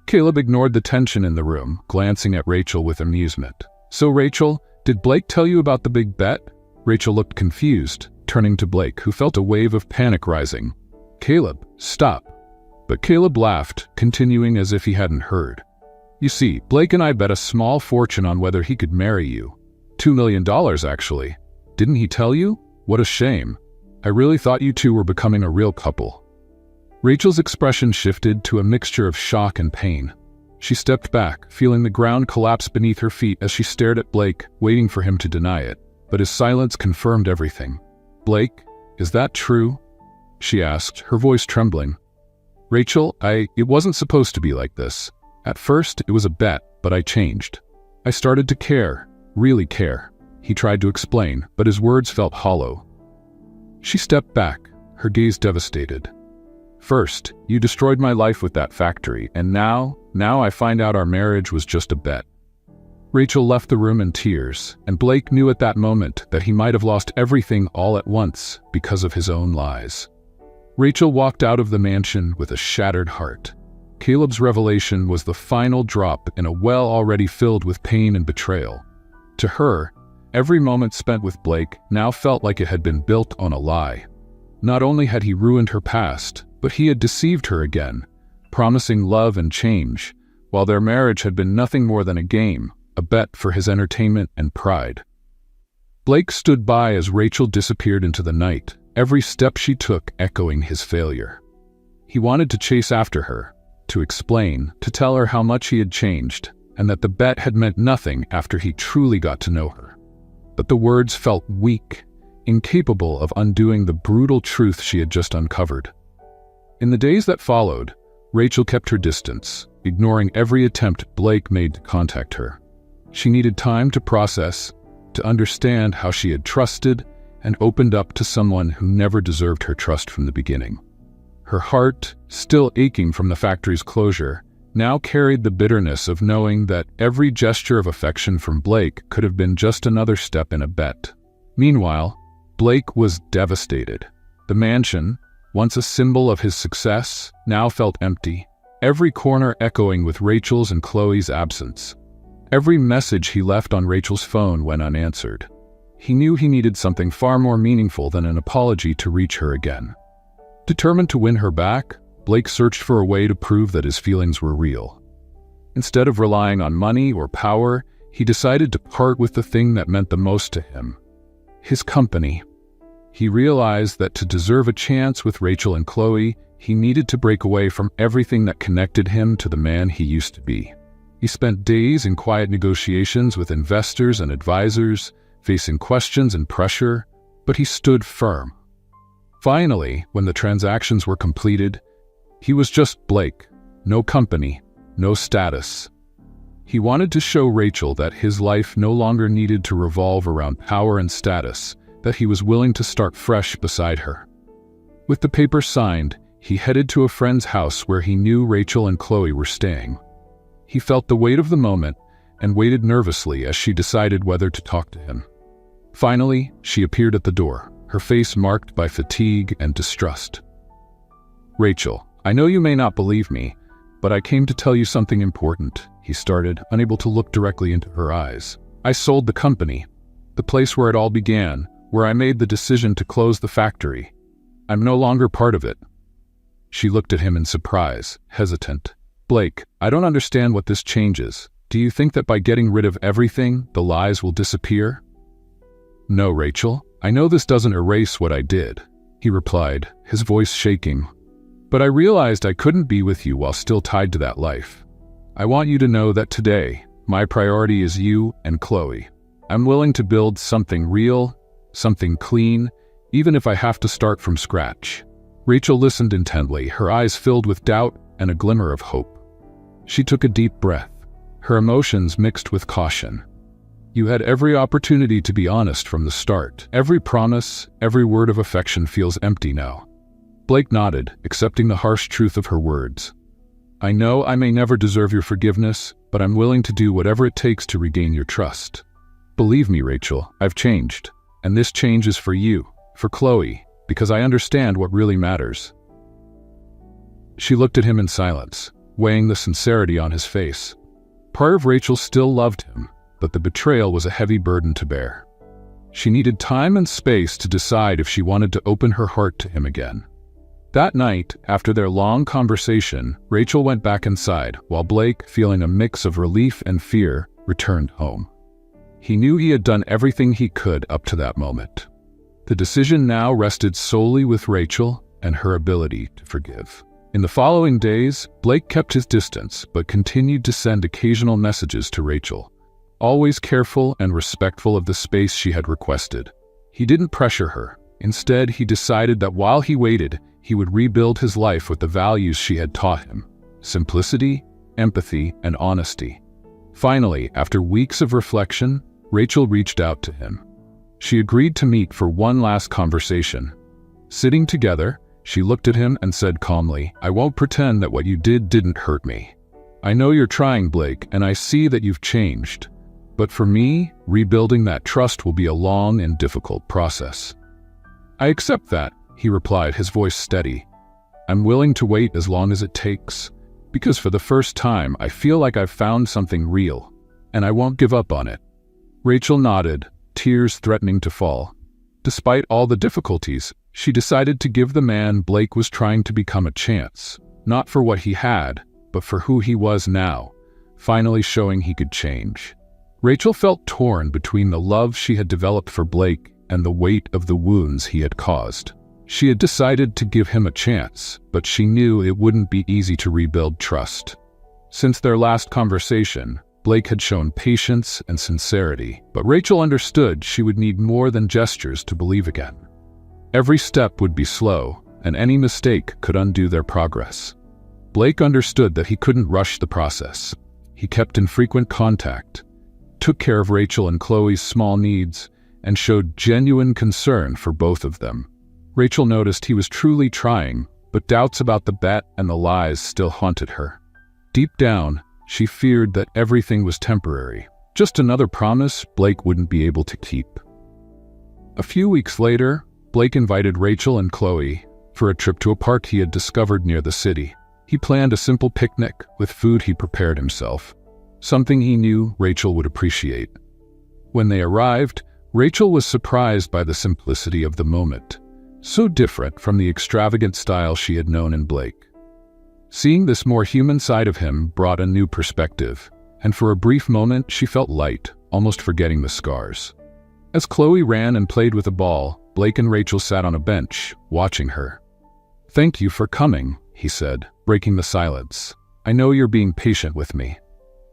Caleb ignored the tension in the room, glancing at Rachel with amusement. "So Rachel, did Blake tell you about the big bet?" Rachel looked confused, turning to Blake, who felt a wave of panic rising. "Caleb, stop." But Caleb laughed, continuing as if he hadn't heard. "You see, Blake and I bet a small fortune on whether he could marry you. $2 million, actually. Didn't he tell you? What a shame. I really thought you two were becoming a real couple." Rachel's expression shifted to a mixture of shock and pain. She stepped back, feeling the ground collapse beneath her feet as she stared at Blake, waiting for him to deny it. But his silence confirmed everything. "Blake, is that true?" she asked, her voice trembling. "Rachel, it wasn't supposed to be like this. At first, it was a bet, but I changed. I started to care, really care." He tried to explain, but his words felt hollow. She stepped back, her gaze devastated. "First, you destroyed my life with that factory, and now I find out our marriage was just a bet." Rachel left the room in tears, and Blake knew at that moment that he might have lost everything all at once because of his own lies. Rachel walked out of the mansion with a shattered heart. Caleb's revelation was the final drop in a well already filled with pain and betrayal. To her, every moment spent with Blake now felt like it had been built on a lie. Not only had he ruined her past, but he had deceived her again, promising love and change, while their marriage had been nothing more than a game, a bet for his entertainment and pride. Blake stood by as Rachel disappeared into the night, every step she took echoing his failure. He wanted to chase after her, to explain, to tell her how much he had changed, and that the bet had meant nothing after he truly got to know her. But the words felt weak, incapable of undoing the brutal truth she had just uncovered. In the days that followed, Rachel kept her distance, ignoring every attempt Blake made to contact her. She needed time to process, to understand how she had trusted and opened up to someone who never deserved her trust from the beginning. Her heart, still aching from the factory's closure, now carried the bitterness of knowing that every gesture of affection from Blake could have been just another step in a bet. Meanwhile, Blake was devastated. The mansion, once a symbol of his success, now felt empty, every corner echoing with Rachel's and Chloe's absence. Every message he left on Rachel's phone went unanswered. He knew he needed something far more meaningful than an apology to reach her again. Determined to win her back, Blake searched for a way to prove that his feelings were real. Instead of relying on money or power, he decided to part with the thing that meant the most to him: his company. He realized that to deserve a chance with Rachel and Chloe, he needed to break away from everything that connected him to the man he used to be. He spent days in quiet negotiations with investors and advisors, facing questions and pressure, but he stood firm. Finally, when the transactions were completed, he was just Blake, no company, no status. He wanted to show Rachel that his life no longer needed to revolve around power and status, that he was willing to start fresh beside her. With the paper signed, he headed to a friend's house where he knew Rachel and Chloe were staying. He felt the weight of the moment and waited nervously as she decided whether to talk to him. Finally, she appeared at the door, her face marked by fatigue and distrust. "Rachel, I know you may not believe me, but I came to tell you something important," he started, unable to look directly into her eyes. "I sold the company, the place where it all began, where I made the decision to close the factory. I'm no longer part of it." She looked at him in surprise, hesitant. "Blake, I don't understand what this changes. Do you think that by getting rid of everything, the lies will disappear?" "No, Rachel, I know this doesn't erase what I did," he replied, his voice shaking. "But I realized I couldn't be with you while still tied to that life. I want you to know that today, my priority is you and Chloe. I'm willing to build something real, something clean, even if I have to start from scratch." Rachel listened intently, her eyes filled with doubt and a glimmer of hope. She took a deep breath, her emotions mixed with caution. "You had every opportunity to be honest from the start. Every promise, every word of affection feels empty now." Blake nodded, accepting the harsh truth of her words. "I know I may never deserve your forgiveness, but I'm willing to do whatever it takes to regain your trust. Believe me, Rachel, I've changed, and this change is for you, for Chloe, because I understand what really matters." She looked at him in silence, weighing the sincerity on his face. Part of Rachel still loved him, but the betrayal was a heavy burden to bear. She needed time and space to decide if she wanted to open her heart to him again. That night, after their long conversation, Rachel went back inside, while Blake, feeling a mix of relief and fear, returned home. He knew he had done everything he could up to that moment. The decision now rested solely with Rachel and her ability to forgive. In the following days, Blake kept his distance but continued to send occasional messages to Rachel, always careful and respectful of the space she had requested. He didn't pressure her. Instead, he decided that while he waited, he would rebuild his life with the values she had taught him: simplicity, empathy, and honesty. Finally, after weeks of reflection, Rachel reached out to him. She agreed to meet for one last conversation. Sitting together, she looked at him and said calmly, "I won't pretend that what you did didn't hurt me. I know you're trying, Blake, and I see that you've changed. But for me, rebuilding that trust will be a long and difficult process." "I accept that," he replied, his voice steady. "I'm willing to wait as long as it takes, because for the first time, I feel like I've found something real, and I won't give up on it." Rachel nodded, tears threatening to fall. Despite all the difficulties, she decided to give the man Blake was trying to become a chance, not for what he had, but for who he was now, finally showing he could change. Rachel felt torn between the love she had developed for Blake and the weight of the wounds he had caused. She had decided to give him a chance, but she knew it wouldn't be easy to rebuild trust. Since their last conversation, Blake had shown patience and sincerity, but Rachel understood she would need more than gestures to believe again. Every step would be slow, and any mistake could undo their progress. Blake understood that he couldn't rush the process. He kept in frequent contact, took care of Rachel and Chloe's small needs, and showed genuine concern for both of them. Rachel noticed he was truly trying, but doubts about the bet and the lies still haunted her. Deep down, she feared that everything was temporary, just another promise Blake wouldn't be able to keep. A few weeks later, Blake invited Rachel and Chloe for a trip to a park he had discovered near the city. He planned a simple picnic with food he prepared himself, something he knew Rachel would appreciate. When they arrived, Rachel was surprised by the simplicity of the moment, so different from the extravagant style she had known in Blake. Seeing this more human side of him brought a new perspective, and for a brief moment she felt light, almost forgetting the scars. As Chloe ran and played with a ball, Blake and Rachel sat on a bench, watching her. "Thank you for coming," he said, breaking the silence. "I know you're being patient with me."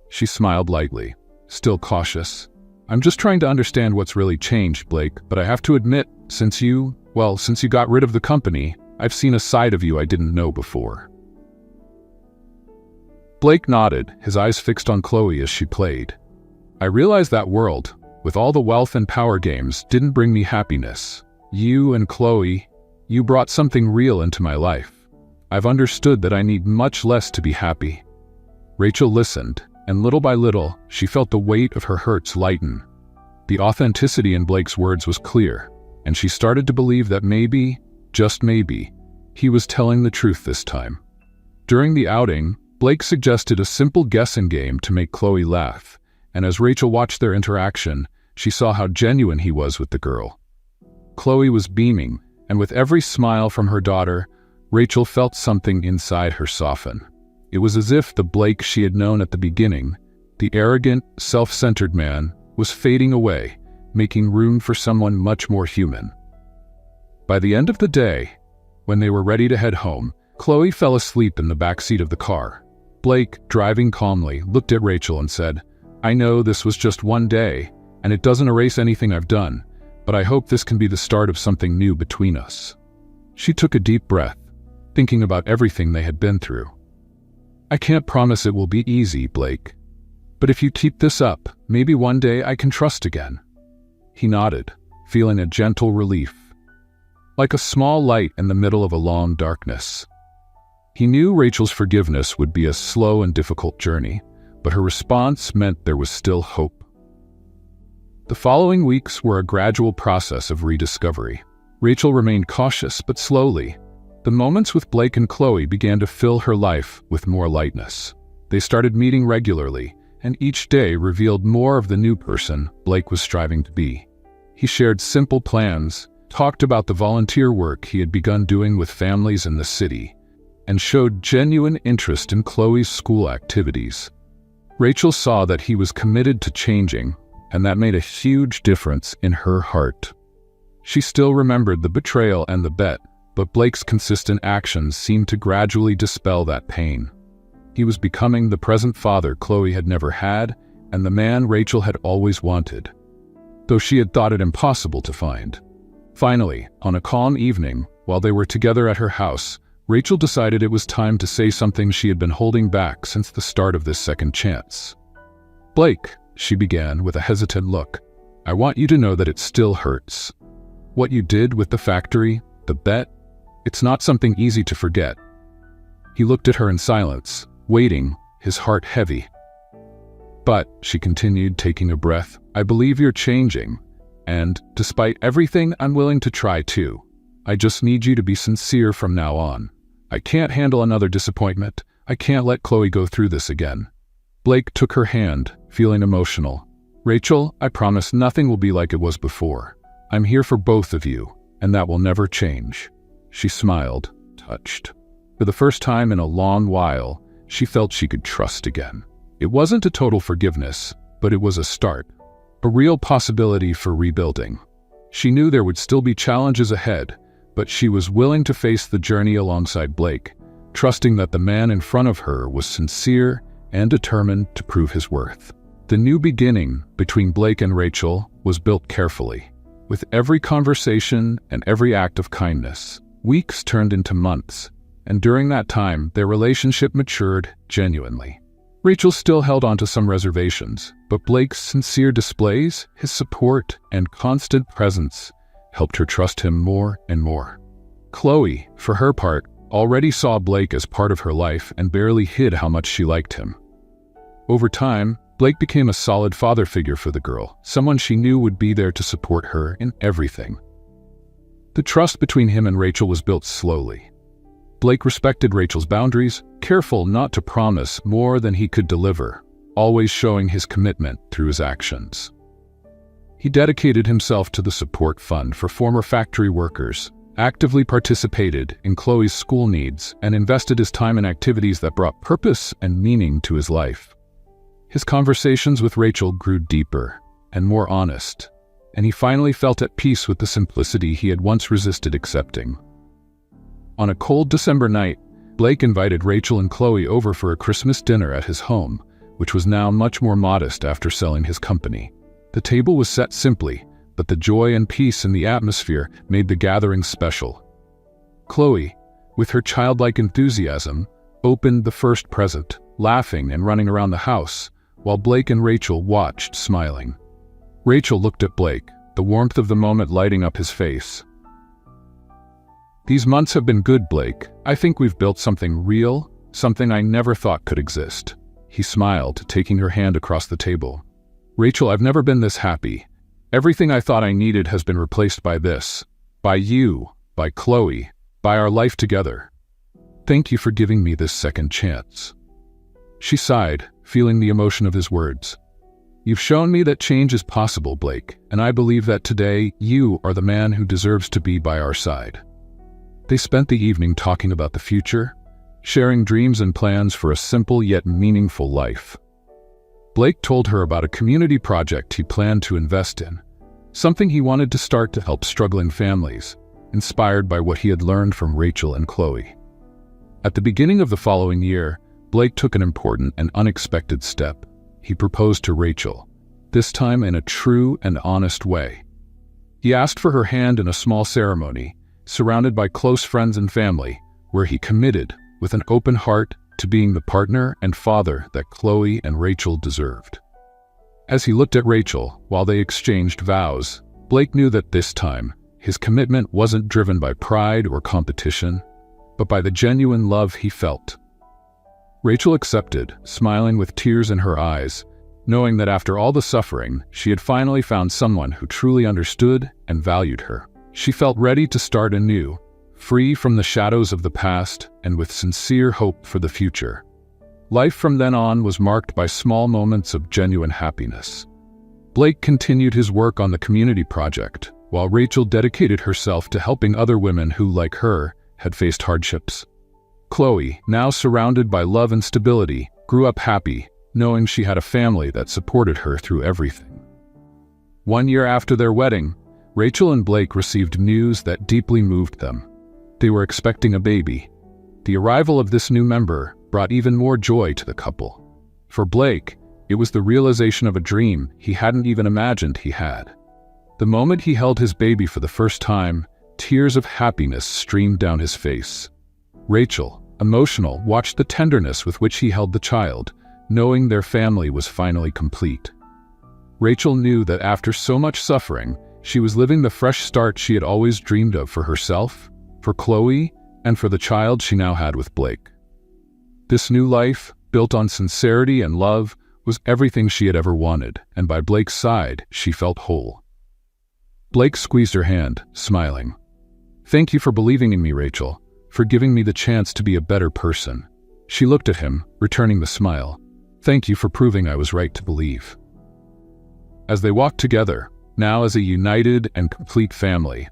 She smiled lightly, still cautious. "I'm just trying to understand what's really changed, Blake, but I have to admit, since you got rid of the company, I've seen a side of you I didn't know before." Blake nodded, his eyes fixed on Chloe as she played. "I realized that world, with all the wealth and power games, didn't bring me happiness. You and Chloe, you brought something real into my life. I've understood that I need much less to be happy." Rachel listened, and little by little, she felt the weight of her hurts lighten. The authenticity in Blake's words was clear, and she started to believe that maybe, just maybe, he was telling the truth this time. During the outing, Blake suggested a simple guessing game to make Chloe laugh, and as Rachel watched their interaction, she saw how genuine he was with the girl. Chloe was beaming, and with every smile from her daughter, Rachel felt something inside her soften. It was as if the Blake she had known at the beginning, the arrogant, self-centered man, was fading away, making room for someone much more human. By the end of the day, when they were ready to head home, Chloe fell asleep in the back seat of the car. Blake, driving calmly, looked at Rachel and said, "I know this was just one day, and it doesn't erase anything I've done, but I hope this can be the start of something new between us." She took a deep breath, thinking about everything they had been through. "I can't promise it will be easy, Blake, but if you keep this up, maybe one day I can trust again." He nodded, feeling a gentle relief, like a small light in the middle of a long darkness. He knew Rachel's forgiveness would be a slow and difficult journey, but her response meant there was still hope. The following weeks were a gradual process of rediscovery. Rachel remained cautious, but slowly, the moments with Blake and Chloe began to fill her life with more lightness. They started meeting regularly, and each day revealed more of the new person Blake was striving to be. He shared simple plans, talked about the volunteer work he had begun doing with families in the city, and showed genuine interest in Chloe's school activities. Rachel saw that he was committed to changing, and that made a huge difference in her heart. She still remembered the betrayal and the bet, but Blake's consistent actions seemed to gradually dispel that pain. He was becoming the present father Chloe had never had, and the man Rachel had always wanted, though she had thought it impossible to find. Finally, on a calm evening, while they were together at her house, Rachel decided it was time to say something she had been holding back since the start of this second chance. "Blake," she began with a hesitant look, "I want you to know that it still hurts. What you did with the factory, the bet, it's not something easy to forget." He looked at her in silence, waiting, his heart heavy. "But," she continued, taking a breath, "I believe you're changing, and, despite everything, I'm willing to try too. I just need you to be sincere from now on. I can't handle another disappointment. I can't let Chloe go through this again." Blake took her hand, feeling emotional. "Rachel, I promise nothing will be like it was before. I'm here for both of you, and that will never change." She smiled, touched. For the first time in a long while, she felt she could trust again. It wasn't a total forgiveness, but it was a start, a real possibility for rebuilding. She knew there would still be challenges ahead, but she was willing to face the journey alongside Blake, trusting that the man in front of her was sincere and determined to prove his worth. The new beginning between Blake and Rachel was built carefully, with every conversation and every act of kindness. Weeks turned into months, and during that time, their relationship matured genuinely. Rachel still held on to some reservations, but Blake's sincere displays, his support, and constant presence helped her trust him more and more. Chloe, for her part, already saw Blake as part of her life and barely hid how much she liked him. Over time, Blake became a solid father figure for the girl, someone she knew would be there to support her in everything. The trust between him and Rachel was built slowly. Blake respected Rachel's boundaries, careful not to promise more than he could deliver, always showing his commitment through his actions. He dedicated himself to the support fund for former factory workers, actively participated in Chloe's school needs, and invested his time in activities that brought purpose and meaning to his life. His conversations with Rachel grew deeper and more honest, and he finally felt at peace with the simplicity he had once resisted accepting. On a cold December night, Blake invited Rachel and Chloe over for a Christmas dinner at his home, which was now much more modest after selling his company. The table was set simply, but the joy and peace in the atmosphere made the gathering special. Chloe, with her childlike enthusiasm, opened the first present, laughing and running around the house, while Blake and Rachel watched, smiling. Rachel looked at Blake, the warmth of the moment lighting up his face. "These months have been good, Blake. I think we've built something real, something I never thought could exist." He smiled, taking her hand across the table. "Rachel, I've never been this happy. Everything I thought I needed has been replaced by this. By you, by Chloe, by our life together. Thank you for giving me this second chance." She sighed, feeling the emotion of his words. "You've shown me that change is possible, Blake, and I believe that today you are the man who deserves to be by our side." They spent the evening talking about the future, sharing dreams and plans for a simple yet meaningful life. Blake told her about a community project he planned to invest in, something he wanted to start to help struggling families, inspired by what he had learned from Rachel and Chloe. At the beginning of the following year, Blake took an important and unexpected step. He proposed to Rachel, this time in a true and honest way. He asked for her hand in a small ceremony, surrounded by close friends and family, where he committed, with an open heart, to being the partner and father that Chloe and Rachel deserved. As he looked at Rachel while they exchanged vows, Blake knew that this time, his commitment wasn't driven by pride or competition, but by the genuine love he felt. Rachel accepted, smiling with tears in her eyes, knowing that after all the suffering, she had finally found someone who truly understood and valued her. She felt ready to start anew, free from the shadows of the past and with sincere hope for the future. Life from then on was marked by small moments of genuine happiness. Blake continued his work on the community project, while Rachel dedicated herself to helping other women who, like her, had faced hardships. Chloe, now surrounded by love and stability, grew up happy, knowing she had a family that supported her through everything. 1 year after their wedding, Rachel and Blake received news that deeply moved them. They were expecting a baby. The arrival of this new member brought even more joy to the couple. For Blake, it was the realization of a dream he hadn't even imagined he had. The moment he held his baby for the first time, tears of happiness streamed down his face. Rachel, emotional, watched the tenderness with which he held the child, knowing their family was finally complete. Rachel knew that after so much suffering, she was living the fresh start she had always dreamed of for herself, for Chloe, and for the child she now had with Blake. This new life, built on sincerity and love, was everything she had ever wanted, and by Blake's side, she felt whole. Blake squeezed her hand, smiling. "Thank you for believing in me, Rachel, for giving me the chance to be a better person." She looked at him, returning the smile. "Thank you for proving I was right to believe." As they walked together, now as a united and complete family,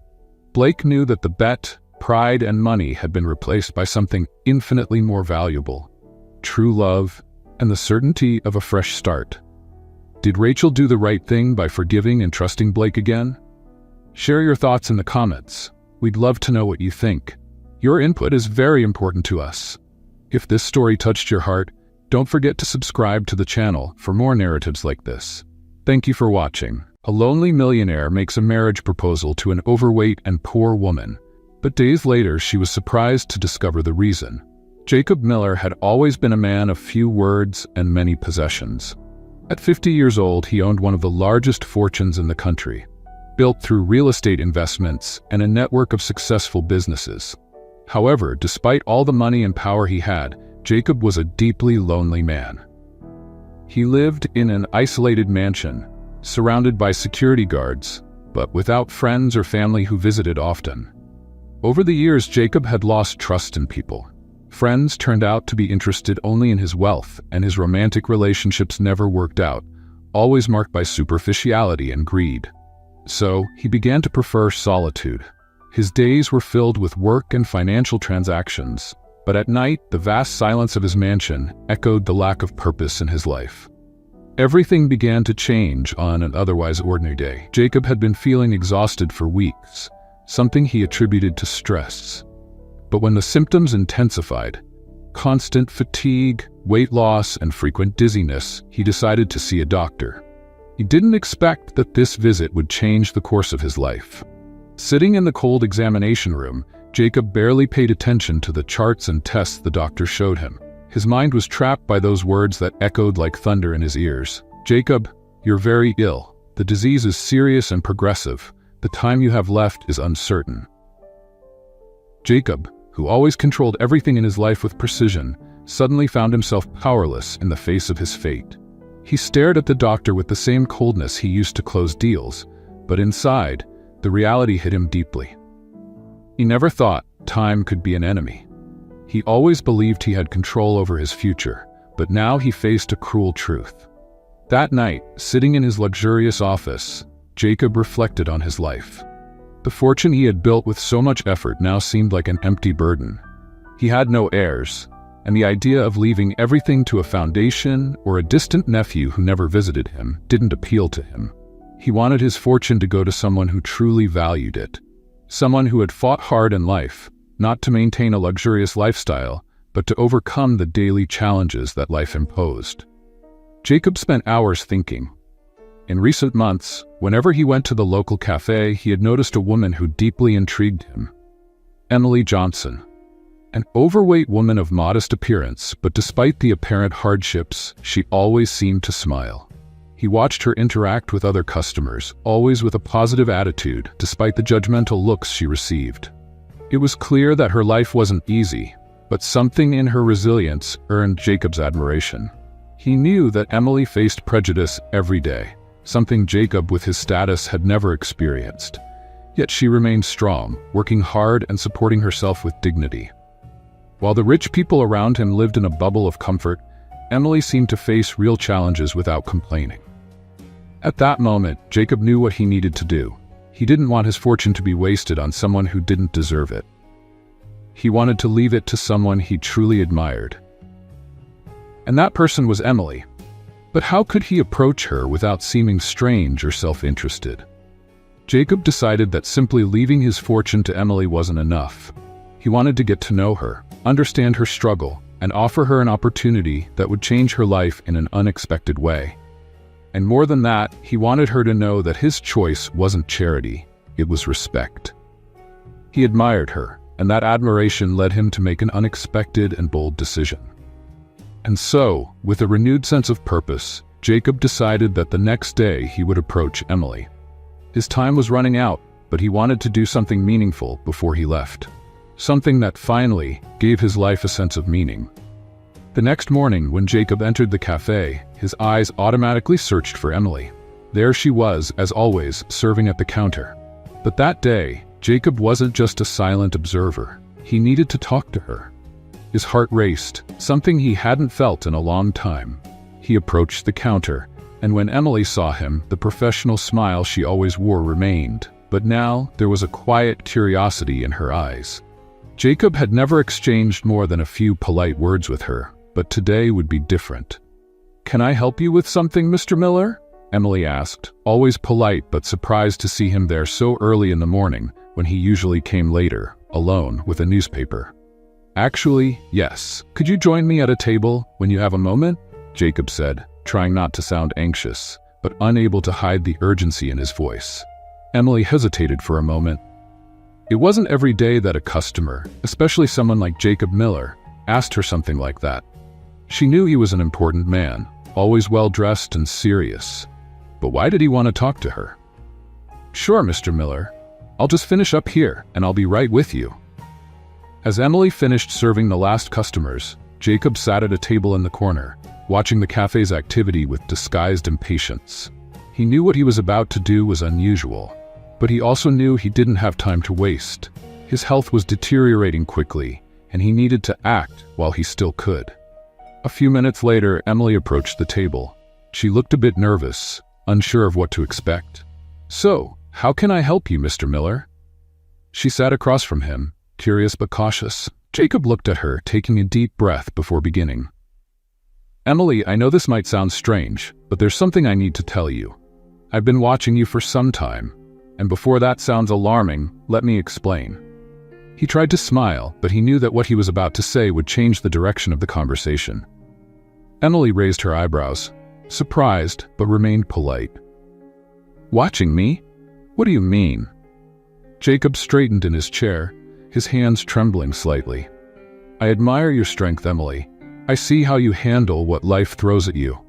Blake knew that the bet, pride, and money had been replaced by something infinitely more valuable: true love and the certainty of a fresh start. Did Rachel do the right thing by forgiving and trusting Blake again? Share your thoughts in the comments. We'd love to know what you think. Your input is very important to us. If this story touched your heart, don't forget to subscribe to the channel for more narratives like this. Thank you for watching. A lonely millionaire makes a marriage proposal to an overweight and poor woman, but days later she was surprised to discover the reason. Jacob Miller had always been a man of few words and many possessions. At 50 years old, he owned one of the largest fortunes in the country, built through real estate investments and a network of successful businesses. However, despite all the money and power he had, Jacob was a deeply lonely man. He lived in an isolated mansion, surrounded by security guards, but without friends or family who visited often. Over the years, Jacob had lost trust in people. Friends turned out to be interested only in his wealth, and his romantic relationships never worked out, always marked by superficiality and greed. So, he began to prefer solitude. His days were filled with work and financial transactions, but at night, the vast silence of his mansion echoed the lack of purpose in his life. Everything began to change on an otherwise ordinary day. Jacob had been feeling exhausted for weeks, something he attributed to stress. But when the symptoms intensified, constant fatigue, weight loss, and frequent dizziness, he decided to see a doctor. He didn't expect that this visit would change the course of his life. Sitting in the cold examination room, Jacob barely paid attention to the charts and tests the doctor showed him. His mind was trapped by those words that echoed like thunder in his ears. "Jacob, you're very ill. The disease is serious and progressive. The time you have left is uncertain." Jacob, who always controlled everything in his life with precision, suddenly found himself powerless in the face of his fate. He stared at the doctor with the same coldness he used to close deals, but inside, the reality hit him deeply. He never thought time could be an enemy. He always believed he had control over his future, but now he faced a cruel truth. That night, sitting in his luxurious office, Jacob reflected on his life. The fortune he had built with so much effort now seemed like an empty burden. He had no heirs, and the idea of leaving everything to a foundation or a distant nephew who never visited him didn't appeal to him. He wanted his fortune to go to someone who truly valued it, someone who had fought hard in life, not to maintain a luxurious lifestyle, but to overcome the daily challenges that life imposed. Jacob spent hours thinking. In recent months, whenever he went to the local cafe, he had noticed a woman who deeply intrigued him. Emily Johnson. An overweight woman of modest appearance, but despite the apparent hardships, she always seemed to smile. He watched her interact with other customers, always with a positive attitude, despite the judgmental looks she received. It was clear that her life wasn't easy, but something in her resilience earned Jacob's admiration. He knew that Emily faced prejudice every day, something Jacob with his status had never experienced. Yet she remained strong, working hard and supporting herself with dignity. While the rich people around him lived in a bubble of comfort, Emily seemed to face real challenges without complaining. At that moment, Jacob knew what he needed to do. He didn't want his fortune to be wasted on someone who didn't deserve it. He wanted to leave it to someone he truly admired. And that person was Emily. But how could he approach her without seeming strange or self-interested? Jacob decided that simply leaving his fortune to Emily wasn't enough. He wanted to get to know her, understand her struggle, and offer her an opportunity that would change her life in an unexpected way. And more than that, he wanted her to know that his choice wasn't charity, it was respect. He admired her, and that admiration led him to make an unexpected and bold decision. And so, with a renewed sense of purpose, Jacob decided that the next day he would approach Emily. His time was running out, but he wanted to do something meaningful before he left. Something that finally gave his life a sense of meaning. The next morning, when Jacob entered the cafe, his eyes automatically searched for Emily. There she was, as always, serving at the counter. But that day, Jacob wasn't just a silent observer. He needed to talk to her. His heart raced, something he hadn't felt in a long time. He approached the counter, and when Emily saw him, the professional smile she always wore remained. But now, there was a quiet curiosity in her eyes. Jacob had never exchanged more than a few polite words with her, but today would be different. "Can I help you with something, Mr. Miller?" Emily asked, always polite but surprised to see him there so early in the morning when he usually came later, alone with a newspaper. "Actually, yes. Could you join me at a table when you have a moment?" Jacob said, trying not to sound anxious, but unable to hide the urgency in his voice. Emily hesitated for a moment. It wasn't every day that a customer, especially someone like Jacob Miller, asked her something like that. She knew he was an important man, always well-dressed and serious. But why did he want to talk to her? "Sure, Mr. Miller. I'll just finish up here, and I'll be right with you." As Emily finished serving the last customers, Jacob sat at a table in the corner, watching the cafe's activity with disguised impatience. He knew what he was about to do was unusual, but he also knew he didn't have time to waste. His health was deteriorating quickly, and he needed to act while he still could. A few minutes later, Emily approached the table. She looked a bit nervous, unsure of what to expect. "So, how can I help you, Mr. Miller?" She sat across from him, curious but cautious. Jacob looked at her, taking a deep breath before beginning. "Emily, I know this might sound strange, but there's something I need to tell you. I've been watching you for some time, and before that sounds alarming, let me explain." He tried to smile, but he knew that what he was about to say would change the direction of the conversation. Emily raised her eyebrows, surprised but remained polite. "Watching me? What do you mean?" Jacob straightened in his chair, his hands trembling slightly. "I admire your strength, Emily. I see how you handle what life throws at you.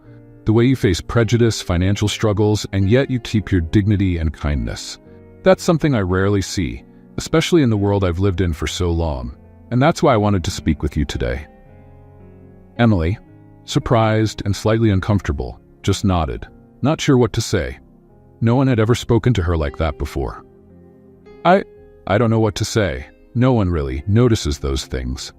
The way you face prejudice, financial struggles, and yet you keep your dignity and kindness. That's something I rarely see, especially in the world I've lived in for so long, and that's why I wanted to speak with you today." Emily, surprised and slightly uncomfortable, just nodded, not sure what to say. No one had ever spoken to her like that before. I don't know what to say. No one really notices those things."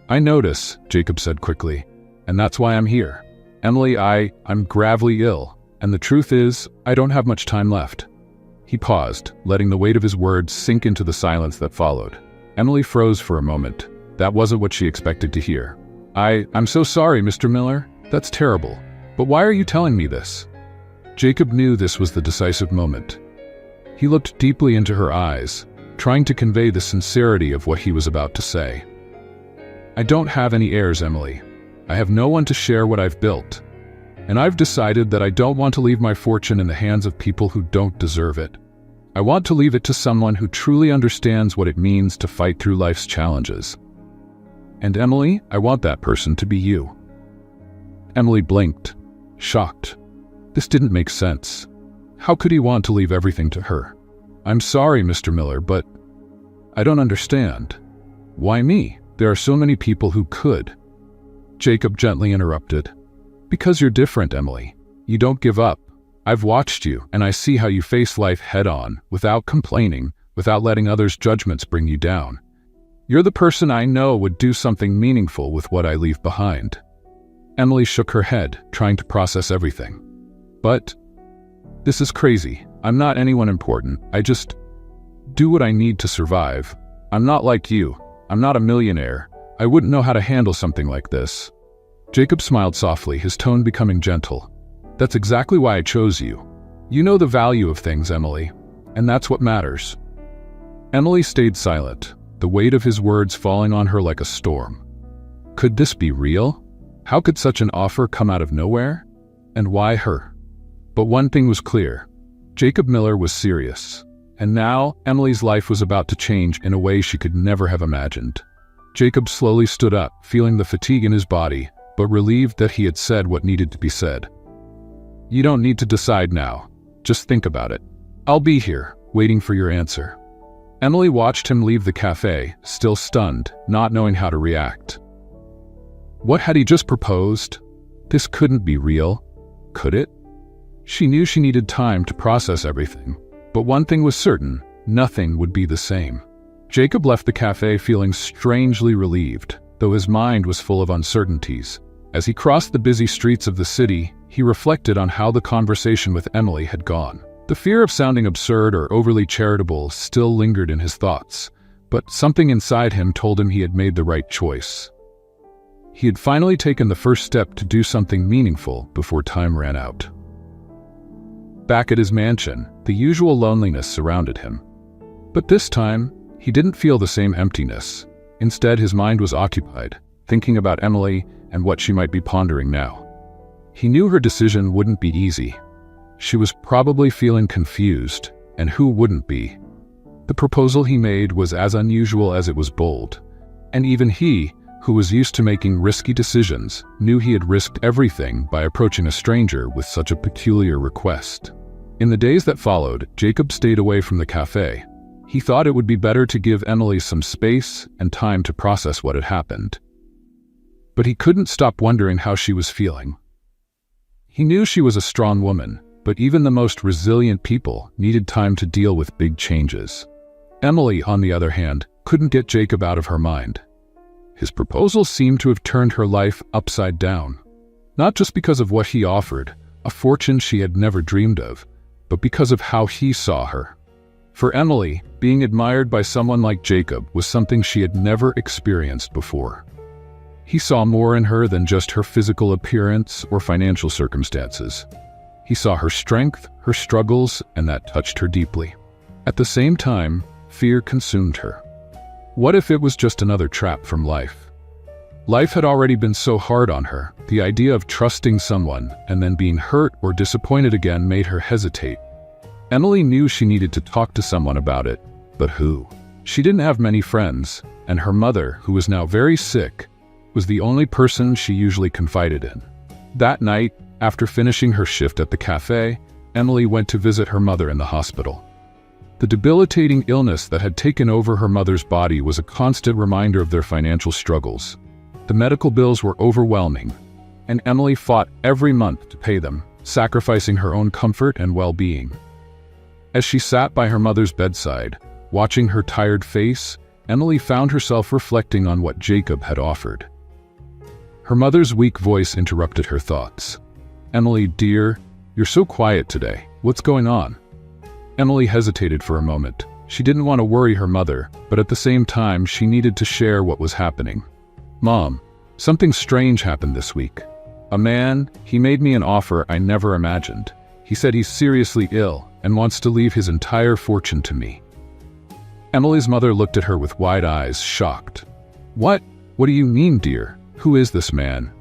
"I notice," Jacob said quickly, "and that's why I'm here. Emily, I'm gravely ill, and the truth is, I don't have much time left." He paused, letting the weight of his words sink into the silence that followed. Emily froze for a moment. That wasn't what she expected to hear. I'm so sorry, Mr. Miller. That's terrible. But why are you telling me this?" Jacob knew this was the decisive moment. He looked deeply into her eyes, trying to convey the sincerity of what he was about to say. "I don't have any heirs, Emily. I have no one to share what I've built. And I've decided that I don't want to leave my fortune in the hands of people who don't deserve it. I want to leave it to someone who truly understands what it means to fight through life's challenges. And Emily, I want that person to be you." Emily blinked, shocked. This didn't make sense. How could he want to leave everything to her? "I'm sorry, Mr. Miller, but I don't understand. Why me? There are so many people who could." Jacob gently interrupted. "Because you're different, Emily. You don't give up. I've watched you, and I see how you face life head-on, without complaining, without letting others' judgments bring you down. You're the person I know would do something meaningful with what I leave behind." Emily shook her head, trying to process everything. "But this is crazy. I'm not anyone important. I just do what I need to survive. I'm not like you. I'm not a millionaire. I wouldn't know how to handle something like this." Jacob smiled softly, his tone becoming gentle. "That's exactly why I chose you. You know the value of things, Emily, and that's what matters." Emily stayed silent, the weight of his words falling on her like a storm. Could this be real? How could such an offer come out of nowhere? And why her? But one thing was clear. Jacob Miller was serious. And now, Emily's life was about to change in a way she could never have imagined. Jacob slowly stood up, feeling the fatigue in his body, but relieved that he had said what needed to be said. "You don't need to decide now. Just think about it. I'll be here, waiting for your answer." Emily watched him leave the cafe, still stunned, not knowing how to react. What had he just proposed? This couldn't be real, could it? She knew she needed time to process everything, but one thing was certain, nothing would be the same. Jacob left the cafe feeling strangely relieved, though his mind was full of uncertainties. As he crossed the busy streets of the city, he reflected on how the conversation with Emily had gone. The fear of sounding absurd or overly charitable still lingered in his thoughts, but something inside him told him he had made the right choice. He had finally taken the first step to do something meaningful before time ran out. Back at his mansion, the usual loneliness surrounded him. But this time, he didn't feel the same emptiness. Instead, his mind was occupied, thinking about Emily and what she might be pondering now. He knew her decision wouldn't be easy. She was probably feeling confused, and who wouldn't be? The proposal he made was as unusual as it was bold, and even he, who was used to making risky decisions, knew he had risked everything by approaching a stranger with such a peculiar request. In the days that followed, Jacob stayed away from the cafe. He thought it would be better to give Emily some space and time to process what had happened. But he couldn't stop wondering how she was feeling. He knew she was a strong woman, but even the most resilient people needed time to deal with big changes. Emily, on the other hand, couldn't get Jacob out of her mind. His proposal seemed to have turned her life upside down. Not just because of what he offered, a fortune she had never dreamed of, but because of how he saw her. For Emily, being admired by someone like Jacob was something she had never experienced before. He saw more in her than just her physical appearance or financial circumstances. He saw her strength, her struggles, and that touched her deeply. At the same time, fear consumed her. What if it was just another trap from life? Life had already been so hard on her. The idea of trusting someone and then being hurt or disappointed again made her hesitate. Emily knew she needed to talk to someone about it, but who? She didn't have many friends, and her mother, who was now very sick, was the only person she usually confided in. That night, after finishing her shift at the cafe, Emily went to visit her mother in the hospital. The debilitating illness that had taken over her mother's body was a constant reminder of their financial struggles. The medical bills were overwhelming, and Emily fought every month to pay them, sacrificing her own comfort and well-being. As she sat by her mother's bedside, watching her tired face, Emily found herself reflecting on what Jacob had offered. Her mother's weak voice interrupted her thoughts. "Emily, dear, you're so quiet today. What's going on?" Emily hesitated for a moment. She didn't want to worry her mother, but at the same time, she needed to share what was happening. "Mom, something strange happened this week. A man, he made me an offer I never imagined. He said he's seriously ill and wants to leave his entire fortune to me." Emily's mother looked at her with wide eyes, shocked. What do you mean, dear? Who is this man?"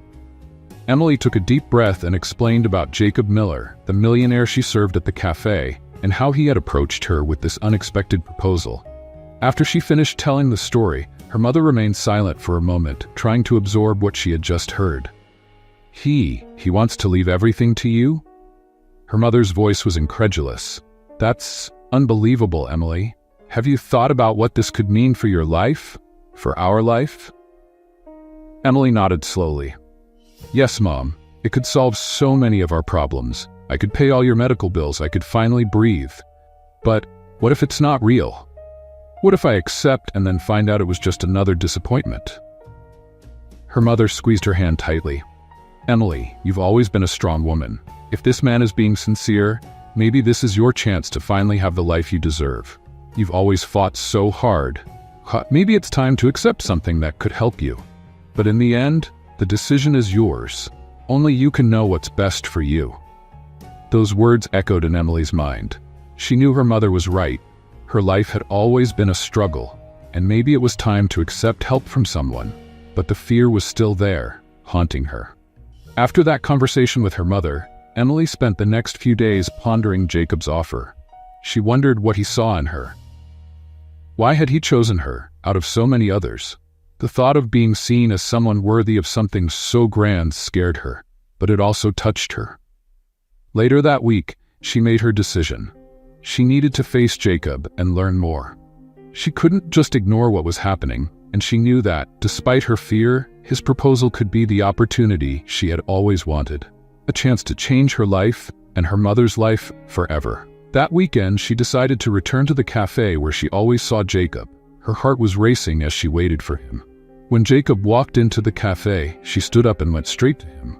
Emily took a deep breath and explained about Jacob Miller, the millionaire she served at the cafe, and how he had approached her with this unexpected proposal. After she finished telling the story, her mother remained silent for a moment, trying to absorb what she had just heard. He wants to leave everything to you?" Her mother's voice was incredulous. "That's unbelievable, Emily. Have you thought about what this could mean for your life? For our life?" Emily nodded slowly. "Yes, Mom. It could solve so many of our problems. I could pay all your medical bills. I could finally breathe. But what if it's not real? What if I accept and then find out it was just another disappointment?" Her mother squeezed her hand tightly. "Emily, you've always been a strong woman. If this man is being sincere, maybe this is your chance to finally have the life you deserve. You've always fought so hard. Maybe it's time to accept something that could help you. But in the end, the decision is yours. Only you can know what's best for you." Those words echoed in Emily's mind. She knew her mother was right. Her life had always been a struggle, and maybe it was time to accept help from someone, but the fear was still there, haunting her. After that conversation with her mother, Emily spent the next few days pondering Jacob's offer. She wondered what he saw in her. Why had he chosen her, out of so many others? The thought of being seen as someone worthy of something so grand scared her, but it also touched her. Later that week, she made her decision. She needed to face Jacob and learn more. She couldn't just ignore what was happening, and she knew that, despite her fear, his proposal could be the opportunity she had always wanted. A chance to change her life and her mother's life forever. That weekend, she decided to return to the cafe where she always saw Jacob. Her heart was racing as she waited for him. When Jacob walked into the cafe, she stood up and went straight to him.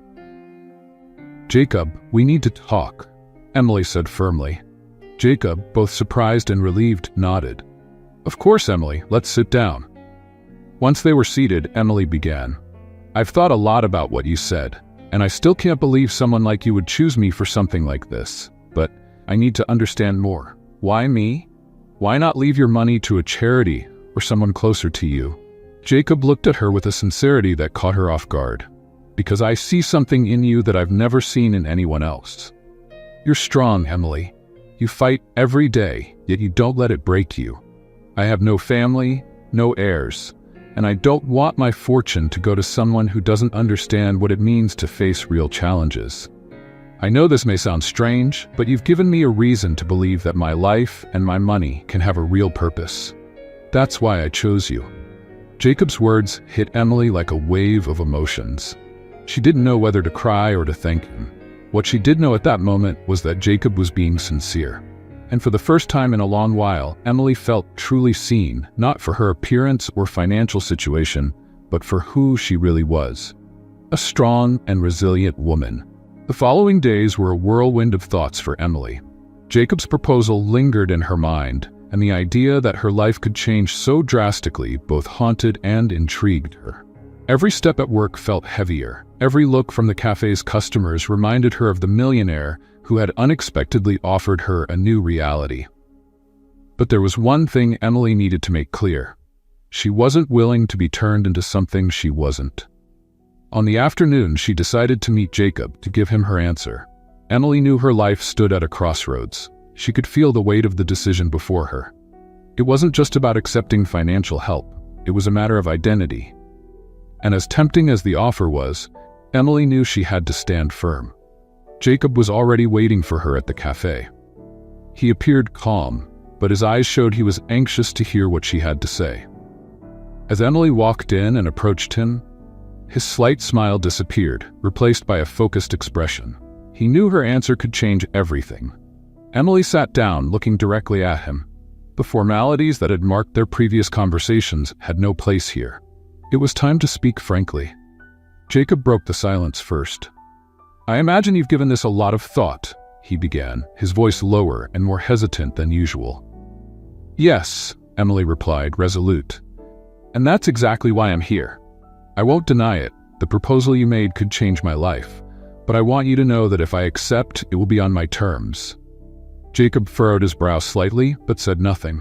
"Jacob, we need to talk," Emily said firmly. Jacob, both surprised and relieved, nodded. "Of course, Emily, let's sit down." Once they were seated, Emily began. "I've thought a lot about what you said, and I still can't believe someone like you would choose me for something like this. But I need to understand more. Why me? Why not leave your money to a charity or someone closer to you?" Jacob looked at her with a sincerity that caught her off guard. "Because I see something in you that I've never seen in anyone else. You're strong, Emily. You fight every day, yet you don't let it break you. I have no family, no heirs, and I don't want my fortune to go to someone who doesn't understand what it means to face real challenges. I know this may sound strange, but you've given me a reason to believe that my life and my money can have a real purpose. That's why I chose you." Jacob's words hit Emily like a wave of emotions. She didn't know whether to cry or to thank him. What she did know at that moment was that Jacob was being sincere. And for the first time in a long while, Emily felt truly seen, not for her appearance or financial situation, but for who she really was. A strong and resilient woman. The following days were a whirlwind of thoughts for Emily. Jacob's proposal lingered in her mind, and the idea that her life could change so drastically both haunted and intrigued her. Every step at work felt heavier. Every look from the cafe's customers reminded her of the millionaire who had unexpectedly offered her a new reality. But there was one thing Emily needed to make clear. She wasn't willing to be turned into something she wasn't. On the afternoon, she decided to meet Jacob to give him her answer. Emily knew her life stood at a crossroads. She could feel the weight of the decision before her. It wasn't just about accepting financial help. It was a matter of identity. And as tempting as the offer was, Emily knew she had to stand firm. Jacob was already waiting for her at the cafe. He appeared calm, but his eyes showed he was anxious to hear what she had to say. As Emily walked in and approached him, his slight smile disappeared, replaced by a focused expression. He knew her answer could change everything. Emily sat down, looking directly at him. The formalities that had marked their previous conversations had no place here. It was time to speak frankly. Jacob broke the silence first. "I imagine you've given this a lot of thought," he began, his voice lower and more hesitant than usual. "Yes," Emily replied, resolute. "And that's exactly why I'm here. I won't deny it. The proposal you made could change my life. But I want you to know that if I accept, it will be on my terms." Jacob furrowed his brow slightly, but said nothing.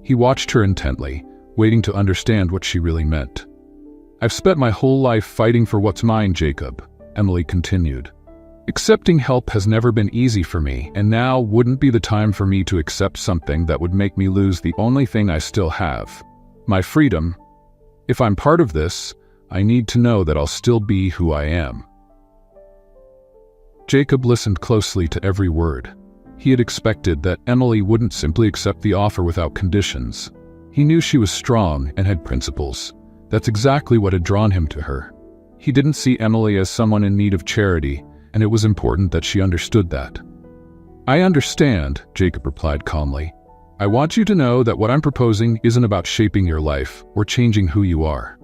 He watched her intently, waiting to understand what she really meant. "I've spent my whole life fighting for what's mine, Jacob," Emily continued. "Accepting help has never been easy for me, and now wouldn't be the time for me to accept something that would make me lose the only thing I still have, my freedom. If I'm part of this, I need to know that I'll still be who I am." Jacob listened closely to every word. He had expected that Emily wouldn't simply accept the offer without conditions. He knew she was strong and had principles. That's exactly what had drawn him to her. He didn't see Emily as someone in need of charity, and it was important that she understood that. "I understand," Jacob replied calmly. "I want you to know that what I'm proposing isn't about shaping your life or changing who you are.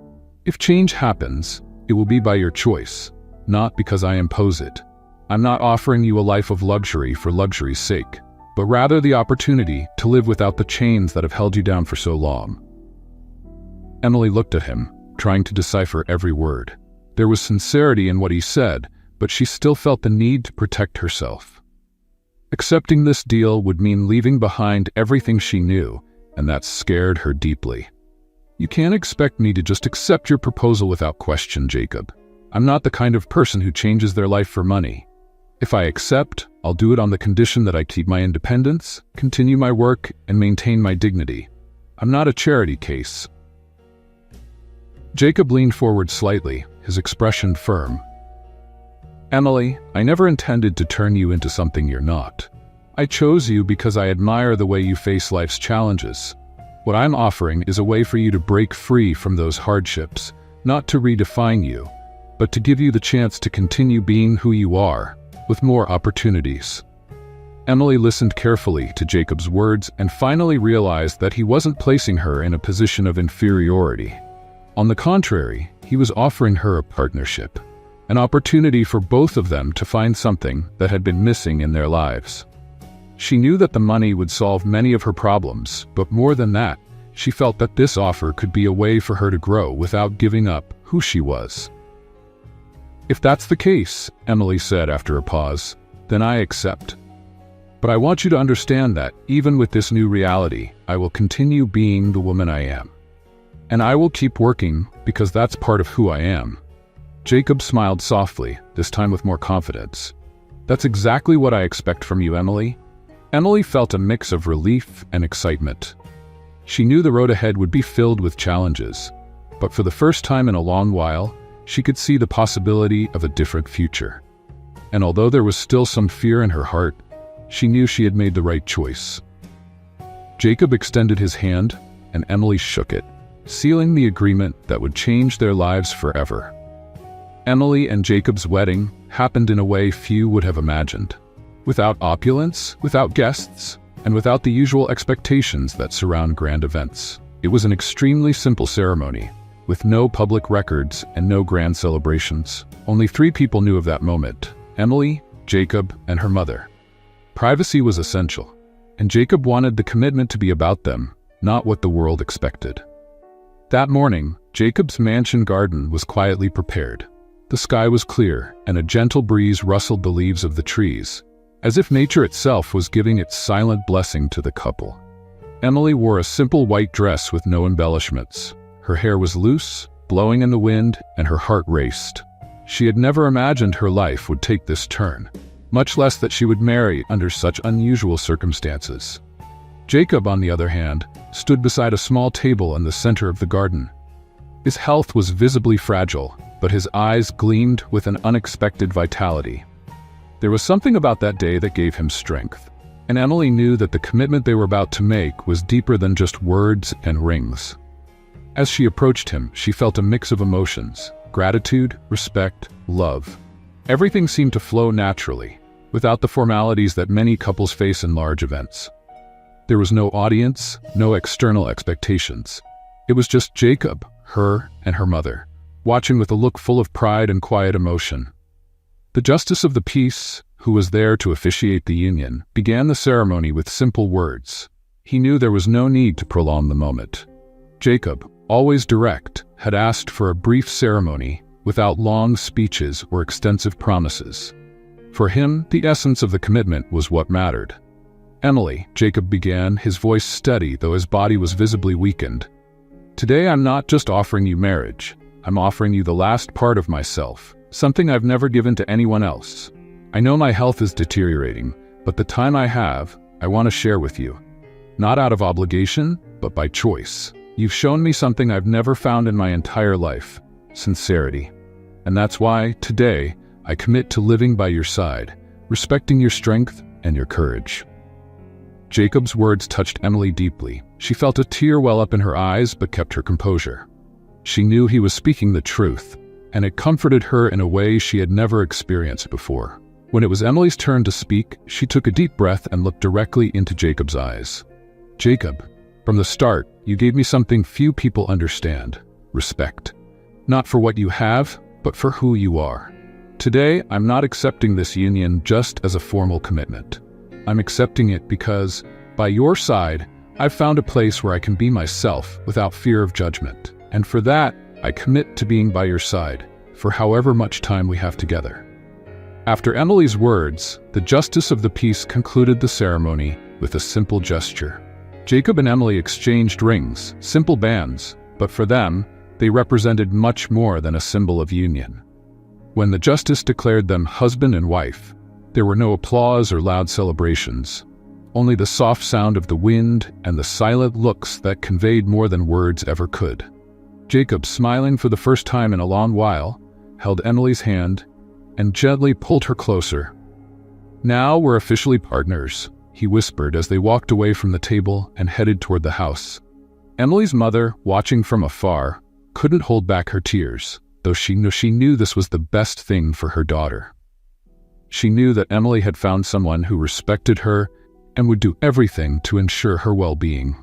If change happens, it will be by your choice, not because I impose it. I'm not offering you a life of luxury for luxury's sake, but rather the opportunity to live without the chains that have held you down for so long." Emily looked at him, trying to decipher every word. There was sincerity in what he said, but she still felt the need to protect herself. Accepting this deal would mean leaving behind everything she knew, and that scared her deeply. You can't expect me to just accept your proposal without question, Jacob. I'm not the kind of person who changes their life for money. If I accept, I'll do it on the condition that I keep my independence, continue my work, and maintain my dignity. I'm not a charity case. Jacob leaned forward slightly, his expression firm. Emily, I never intended to turn you into something you're not. I chose you because I admire the way you face life's challenges. What I'm offering is a way for you to break free from those hardships, not to redefine you, but to give you the chance to continue being who you are, with more opportunities. Emily listened carefully to Jacob's words and finally realized that he wasn't placing her in a position of inferiority. On the contrary, he was offering her a partnership, an opportunity for both of them to find something that had been missing in their lives. She knew that the money would solve many of her problems, but more than that, she felt that this offer could be a way for her to grow without giving up who she was. If that's the case, Emily said after a pause, then I accept. But I want you to understand that, even with this new reality, I will continue being the woman I am. And I will keep working because that's part of who I am. Jacob smiled softly, this time with more confidence. That's exactly what I expect from you, Emily. Emily felt a mix of relief and excitement. She knew the road ahead would be filled with challenges, but for the first time in a long while, she could see the possibility of a different future. And although there was still some fear in her heart, she knew she had made the right choice. Jacob extended his hand, and Emily shook it, sealing the agreement that would change their lives forever. Emily and Jacob's wedding happened in a way few would have imagined. Without opulence, without guests, and without the usual expectations that surround grand events. It was an extremely simple ceremony, with no public records and no grand celebrations. Only 3 people knew of that moment: Emily, Jacob, and her mother. Privacy was essential, and Jacob wanted the commitment to be about them, not what the world expected. That morning, Jacob's mansion garden was quietly prepared. The sky was clear, and a gentle breeze rustled the leaves of the trees, as if nature itself was giving its silent blessing to the couple. Emily wore a simple white dress with no embellishments. Her hair was loose, blowing in the wind, and her heart raced. She had never imagined her life would take this turn, much less that she would marry under such unusual circumstances. Jacob, on the other hand, stood beside a small table in the center of the garden. His health was visibly fragile, but his eyes gleamed with an unexpected vitality. There was something about that day that gave him strength, and Emily knew that the commitment they were about to make was deeper than just words and rings. As she approached him, she felt a mix of emotions: gratitude, respect, love. Everything seemed to flow naturally, without the formalities that many couples face in large events. There was no audience, no external expectations. It was just Jacob, her, and her mother, watching with a look full of pride and quiet emotion. The justice of the peace, who was there to officiate the union, began the ceremony with simple words. He knew there was no need to prolong the moment. Jacob, always direct, had asked for a brief ceremony without long speeches or extensive promises. For him, the essence of the commitment was what mattered. Emily, Jacob began, his voice steady though his body was visibly weakened. Today I'm not just offering you marriage. I'm offering you the last part of myself, something I've never given to anyone else. I know my health is deteriorating, but the time I have, I want to share with you. Not out of obligation, but by choice. You've shown me something I've never found in my entire life: sincerity. And that's why, today, I commit to living by your side, respecting your strength and your courage. Jacob's words touched Emily deeply. She felt a tear well up in her eyes, but kept her composure. She knew he was speaking the truth, and it comforted her in a way she had never experienced before. When it was Emily's turn to speak, she took a deep breath and looked directly into Jacob's eyes. Jacob, from the start, you gave me something few people understand: respect. Not for what you have, but for who you are. Today, I'm not accepting this union just as a formal commitment. I'm accepting it because, by your side, I've found a place where I can be myself without fear of judgment. And for that, I commit to being by your side, for however much time we have together. After Emily's words, the justice of the peace concluded the ceremony with a simple gesture. Jacob and Emily exchanged rings, simple bands, But for them, they represented much more than a symbol of union. When the justice declared them husband and wife, there were no applause or loud celebrations, only the soft sound of the wind and the silent looks that conveyed more than words ever could. Jacob, smiling for the first time in a long while, held Emily's hand and gently pulled her closer. "Now we're officially partners," he whispered as they walked away from the table and headed toward the house. Emily's mother, watching from afar, couldn't hold back her tears, though she knew this was the best thing for her daughter. She knew that Emily had found someone who respected her and would do everything to ensure her well-being.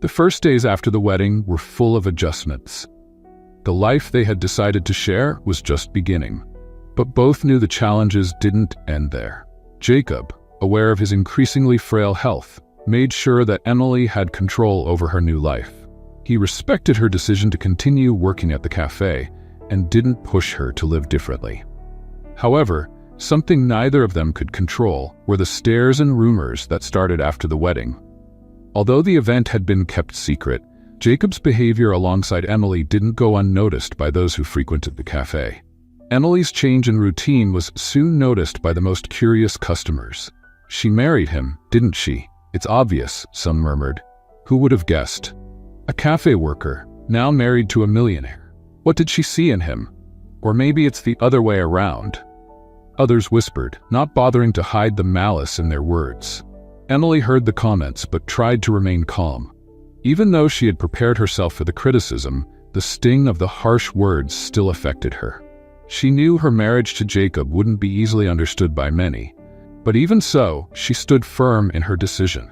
The first days after the wedding were full of adjustments. The life they had decided to share was just beginning, but both knew the challenges didn't end there. Jacob, aware of his increasingly frail health, made sure that Emily had control over her new life. He respected her decision to continue working at the cafe and didn't push her to live differently. However, something neither of them could control were the stares and rumors that started after the wedding. Although the event had been kept secret, Jacob's behavior alongside Emily didn't go unnoticed by those who frequented the cafe. Emily's change in routine was soon noticed by the most curious customers. "She married him, didn't she? It's obvious," some murmured. "Who would have guessed? A cafe worker, now married to a millionaire. What did she see in him? Or maybe it's the other way around." Others whispered, not bothering to hide the malice in their words. Emily heard the comments but tried to remain calm. Even though she had prepared herself for the criticism, the sting of the harsh words still affected her. She knew her marriage to Jacob wouldn't be easily understood by many, but even so, she stood firm in her decision.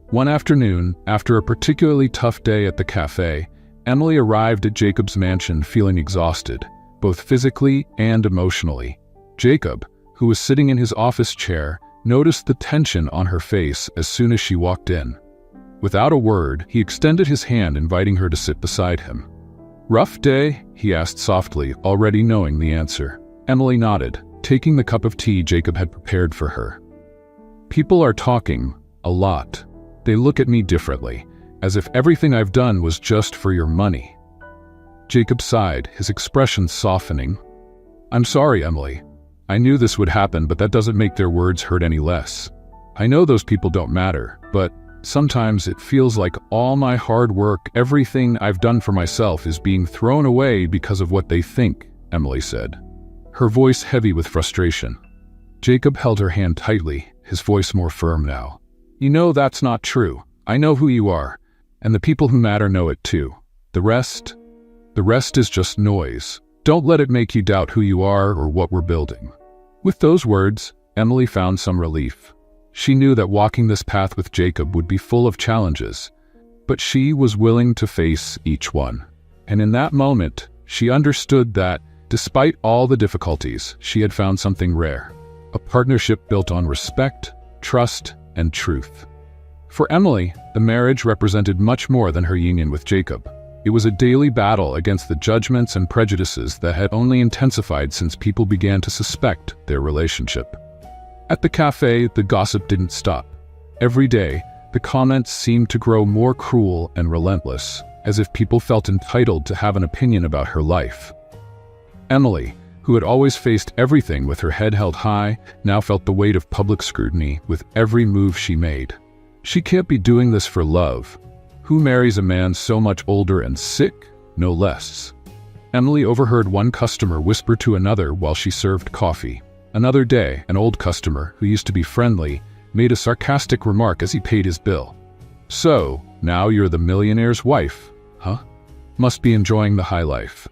One afternoon, after a particularly tough day at the cafe, Emily arrived at Jacob's mansion feeling exhausted, both physically and emotionally. Jacob, who was sitting in his office chair, noticed the tension on her face as soon as she walked in. Without a word, he extended his hand, inviting her to sit beside him. "Rough day?" he asked softly, already knowing the answer. Emily nodded, taking the cup of tea Jacob had prepared for her. "People are talking, a lot. They look at me differently, as if everything I've done was just for your money." Jacob sighed, his expression softening. "I'm sorry, Emily. I knew this would happen, but that doesn't make their words hurt any less. I know those people don't matter, but sometimes it feels like all my hard work, everything I've done for myself, is being thrown away because of what they think," Emily said, her voice heavy with frustration. Jacob held her hand tightly, his voice more firm now. "You know that's not true. I know who you are, and the people who matter know it too. The rest is just noise. Don't let it make you doubt who you are or what we're building." With those words, Emily found some relief. She knew that walking this path with Jacob would be full of challenges, but she was willing to face each one. And in that moment, she understood that, despite all the difficulties, she had found something rare, a partnership built on respect, trust, and truth. For Emily, the marriage represented much more than her union with Jacob. It was a daily battle against the judgments and prejudices that had only intensified since people began to suspect their relationship. At the cafe, the gossip didn't stop. Every day, the comments seemed to grow more cruel and relentless, as if people felt entitled to have an opinion about her life. Emily, who had always faced everything with her head held high, now felt the weight of public scrutiny with every move she made. She can't be doing this for love. Who marries a man so much older and sick? No less. Emily overheard one customer whisper to another while she served coffee. Another day, an old customer, who used to be friendly, made a sarcastic remark as he paid his bill. "So, now you're the millionaire's wife, huh? Must be enjoying the high life."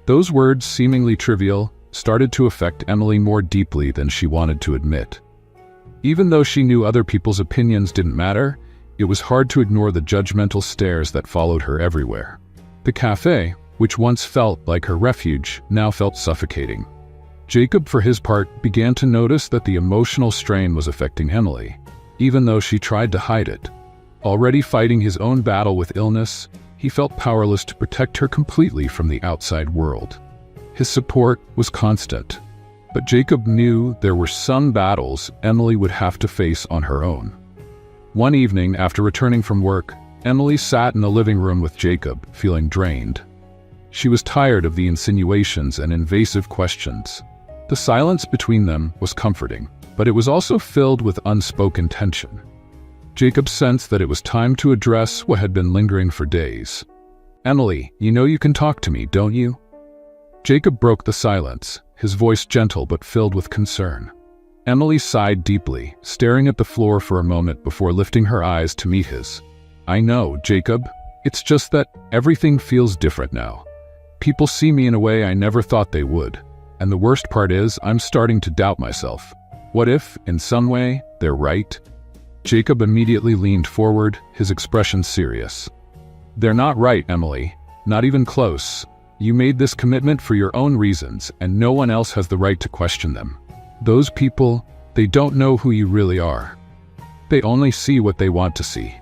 Those words, seemingly trivial, started to affect Emily more deeply than she wanted to admit. Even though she knew other people's opinions didn't matter, it was hard to ignore the judgmental stares that followed her everywhere. The cafe, which once felt like her refuge, now felt suffocating. Jacob, for his part, began to notice that the emotional strain was affecting Emily, even though she tried to hide it. Already fighting his own battle with illness, he felt powerless to protect her completely from the outside world. His support was constant, but Jacob knew there were some battles Emily would have to face on her own. One evening, after returning from work, Emily sat in the living room with Jacob, feeling drained. She was tired of the insinuations and invasive questions. The silence between them was comforting, but it was also filled with unspoken tension. Jacob sensed that it was time to address what had been lingering for days. "Emily, you know you can talk to me, don't you?" Jacob broke the silence, his voice gentle but filled with concern. Emily sighed deeply, staring at the floor for a moment before lifting her eyes to meet his. "I know, Jacob. It's just that everything feels different now. People see me in a way I never thought they would. And the worst part is, I'm starting to doubt myself. What if, in some way, they're right?" Jacob immediately leaned forward, his expression serious. "They're not right, Emily. Not even close. You made this commitment for your own reasons, and no one else has the right to question them. Those people, they don't know who you really are. They only see what they want to see."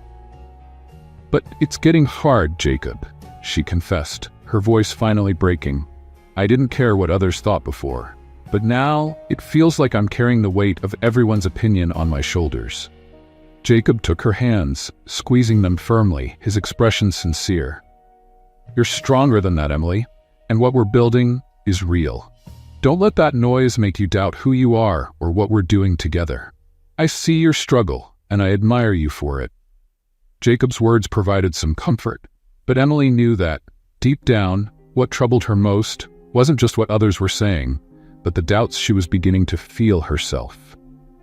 "But it's getting hard, Jacob," she confessed, her voice finally breaking. "I didn't care what others thought before, but now it feels like I'm carrying the weight of everyone's opinion on my shoulders." Jacob took her hands, squeezing them firmly, his expression sincere. "You're stronger than that, Emily, and what we're building is real. Don't let that noise make you doubt who you are or what we're doing together. I see your struggle, and I admire you for it." Jacob's words provided some comfort, but Emily knew that, deep down, what troubled her most wasn't just what others were saying, but the doubts she was beginning to feel herself.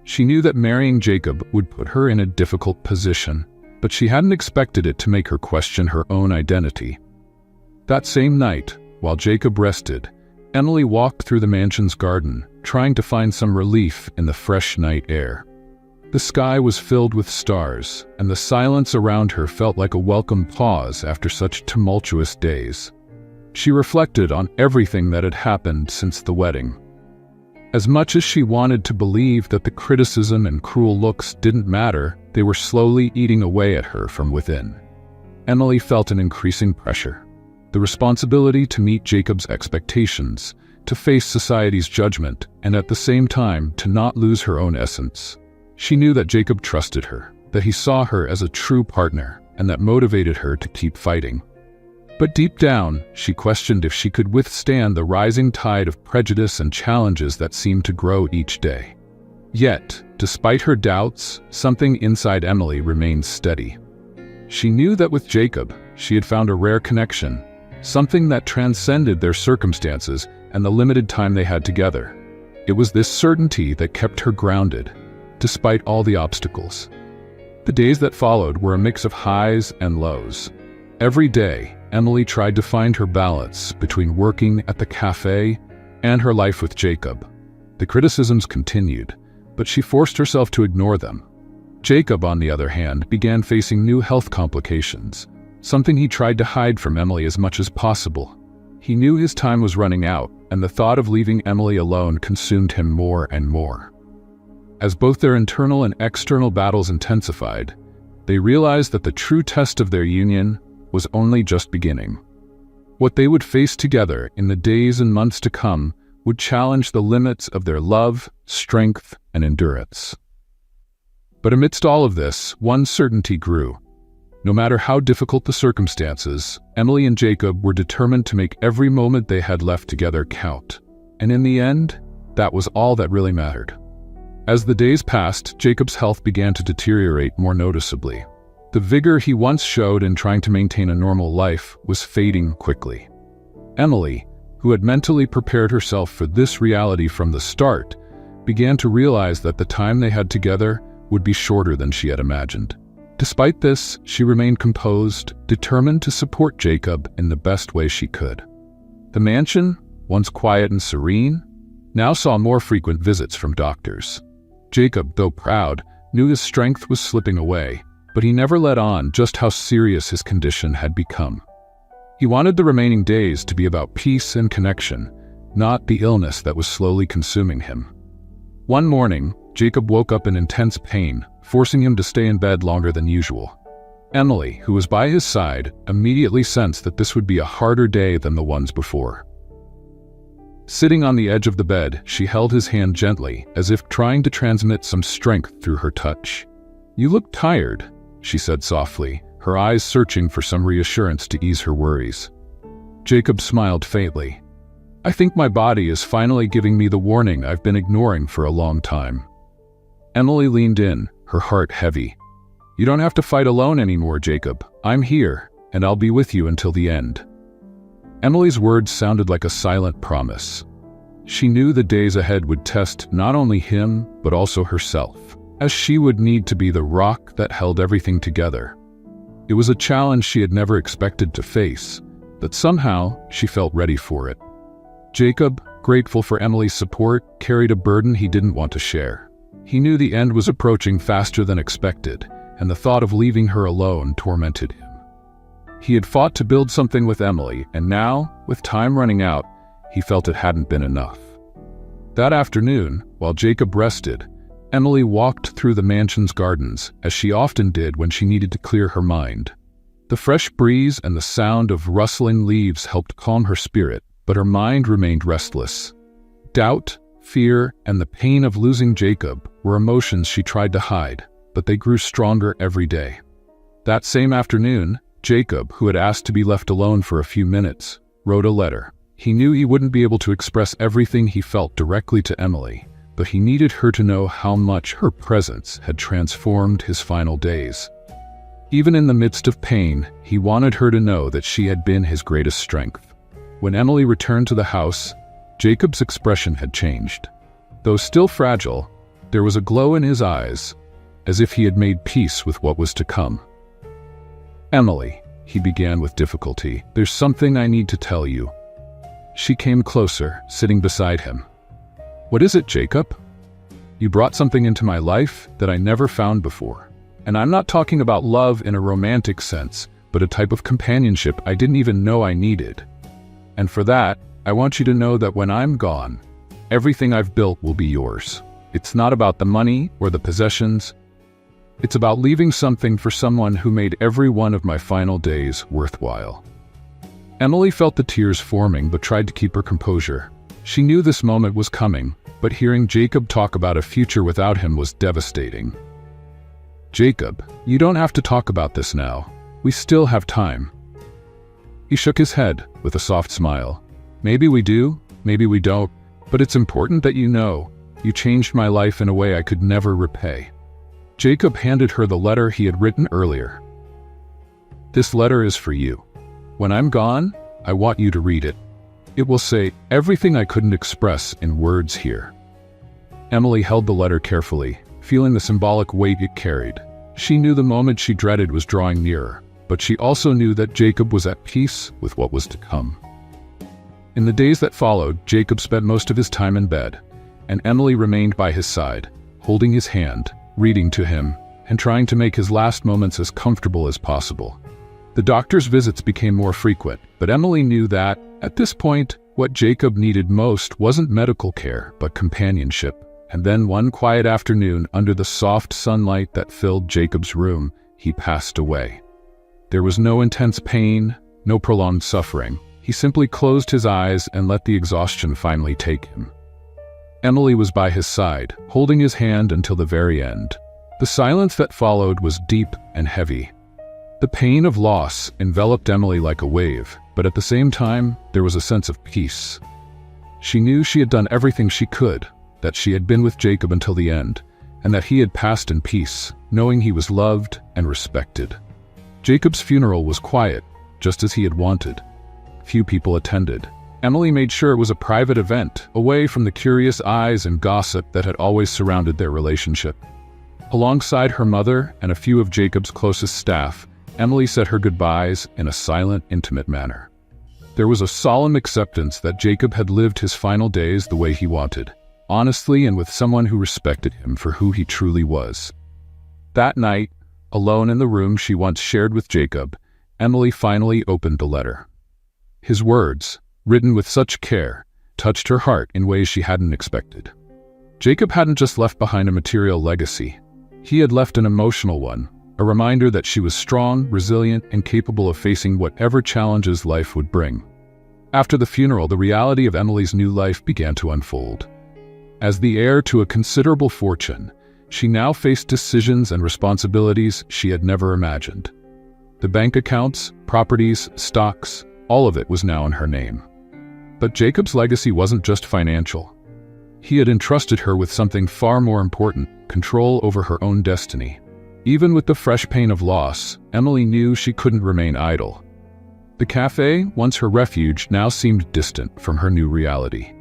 She knew that marrying Jacob would put her in a difficult position, but she hadn't expected it to make her question her own identity. That same night, while Jacob rested, Emily walked through the mansion's garden, trying to find some relief in the fresh night air. The sky was filled with stars, and the silence around her felt like a welcome pause after such tumultuous days. She reflected on everything that had happened since the wedding. As much as she wanted to believe that the criticism and cruel looks didn't matter, they were slowly eating away at her from within. Emily felt an increasing pressure. The responsibility to meet Jacob's expectations, to face society's judgment, and at the same time to not lose her own essence. She knew that Jacob trusted her, that he saw her as a true partner, and that motivated her to keep fighting. But deep down, she questioned if she could withstand the rising tide of prejudice and challenges that seemed to grow each day. Yet, despite her doubts, something inside Emily remained steady. She knew that with Jacob, she had found a rare connection, something that transcended their circumstances and the limited time they had together. It was this certainty that kept her grounded, despite all the obstacles. The days that followed were a mix of highs and lows. Every day, Emily tried to find her balance between working at the cafe and her life with Jacob. The criticisms continued, but she forced herself to ignore them. Jacob, on the other hand, began facing new health complications, something he tried to hide from Emily as much as possible. He knew his time was running out, and the thought of leaving Emily alone consumed him more and more. As both their internal and external battles intensified, they realized that the true test of their union was only just beginning. What they would face together in the days and months to come would challenge the limits of their love, strength, and endurance. But amidst all of this, one certainty grew. No matter how difficult the circumstances, Emily and Jacob were determined to make every moment they had left together count. And in the end, that was all that really mattered. As the days passed, Jacob's health began to deteriorate more noticeably. The vigor he once showed in trying to maintain a normal life was fading quickly. Emily, who had mentally prepared herself for this reality from the start, began to realize that the time they had together would be shorter than she had imagined. Despite this, she remained composed, determined to support Jacob in the best way she could. The mansion, once quiet and serene, now saw more frequent visits from doctors. Jacob, though proud, knew his strength was slipping away, but he never let on just how serious his condition had become. He wanted the remaining days to be about peace and connection, not the illness that was slowly consuming him. One morning, Jacob woke up in intense pain, forcing him to stay in bed longer than usual. Emily, who was by his side, immediately sensed that this would be a harder day than the ones before. Sitting on the edge of the bed, she held his hand gently, as if trying to transmit some strength through her touch. "You look tired," she said softly, her eyes searching for some reassurance to ease her worries. Jacob smiled faintly. "I think my body is finally giving me the warning I've been ignoring for a long time." Emily leaned in, her heart heavy. "You don't have to fight alone anymore, Jacob. I'm here, and I'll be with you until the end." Emily's words sounded like a silent promise. She knew the days ahead would test not only him, but also herself, as she would need to be the rock that held everything together. It was a challenge she had never expected to face, but somehow she felt ready for it. Jacob, grateful for Emily's support, carried a burden he didn't want to share. He knew the end was approaching faster than expected, and the thought of leaving her alone tormented him. He had fought to build something with Emily, and now, with time running out, he felt it hadn't been enough. That afternoon, while Jacob rested, Emily walked through the mansion's gardens, as she often did when she needed to clear her mind. The fresh breeze and the sound of rustling leaves helped calm her spirit, but her mind remained restless. Doubt, fear, and the pain of losing Jacob were emotions she tried to hide, but they grew stronger every day. That same afternoon, Jacob, who had asked to be left alone for a few minutes, wrote a letter. He knew he wouldn't be able to express everything he felt directly to Emily, but he needed her to know how much her presence had transformed his final days. Even in the midst of pain, he wanted her to know that she had been his greatest strength. When Emily returned to the house, Jacob's expression had changed. Though still fragile, there was a glow in his eyes, as if he had made peace with what was to come. "Emily," he began with difficulty, "there's something I need to tell you." She came closer, sitting beside him. "What is it, Jacob?" "You brought something into my life that I never found before. And I'm not talking about love in a romantic sense, but a type of companionship I didn't even know I needed. And for that, I want you to know that when I'm gone, everything I've built will be yours. It's not about the money or the possessions. It's about leaving something for someone who made every one of my final days worthwhile." Emily felt the tears forming but tried to keep her composure. She knew this moment was coming, but hearing Jacob talk about a future without him was devastating. "Jacob, you don't have to talk about this now. We still have time." He shook his head with a soft smile. "Maybe we do, maybe we don't, but it's important that you know, you changed my life in a way I could never repay." Jacob handed her the letter he had written earlier. "This letter is for you. When I'm gone, I want you to read it. It will say everything I couldn't express in words here." Emily held the letter carefully, feeling the symbolic weight it carried. She knew the moment she dreaded was drawing nearer, but she also knew that Jacob was at peace with what was to come. In the days that followed, Jacob spent most of his time in bed, and Emily remained by his side, holding his hand, reading to him, and trying to make his last moments as comfortable as possible. The doctor's visits became more frequent, but Emily knew that, at this point, what Jacob needed most wasn't medical care, but companionship. And then one quiet afternoon, under the soft sunlight that filled Jacob's room, he passed away. There was no intense pain, no prolonged suffering. He simply closed his eyes and let the exhaustion finally take him. Emily was by his side, holding his hand until the very end. The silence that followed was deep and heavy. The pain of loss enveloped Emily like a wave, but at the same time, there was a sense of peace. She knew she had done everything she could, that she had been with Jacob until the end, and that he had passed in peace, knowing he was loved and respected. Jacob's funeral was quiet, just as he had wanted. Few people attended. Emily made sure it was a private event, away from the curious eyes and gossip that had always surrounded their relationship. Alongside her mother and a few of Jacob's closest staff, Emily said her goodbyes in a silent, intimate manner. There was a solemn acceptance that Jacob had lived his final days the way he wanted, honestly and with someone who respected him for who he truly was. That night, alone in the room she once shared with Jacob, Emily finally opened the letter. His words, written with such care, touched her heart in ways she hadn't expected. Jacob hadn't just left behind a material legacy. He had left an emotional one, a reminder that she was strong, resilient, and capable of facing whatever challenges life would bring. After the funeral, the reality of Emily's new life began to unfold. As the heir to a considerable fortune, she now faced decisions and responsibilities she had never imagined. The bank accounts, properties, stocks, all of it was now in her name. But Jacob's legacy wasn't just financial. He had entrusted her with something far more important: control over her own destiny. Even with the fresh pain of loss, Emily knew she couldn't remain idle. The cafe, once her refuge, now seemed distant from her new reality.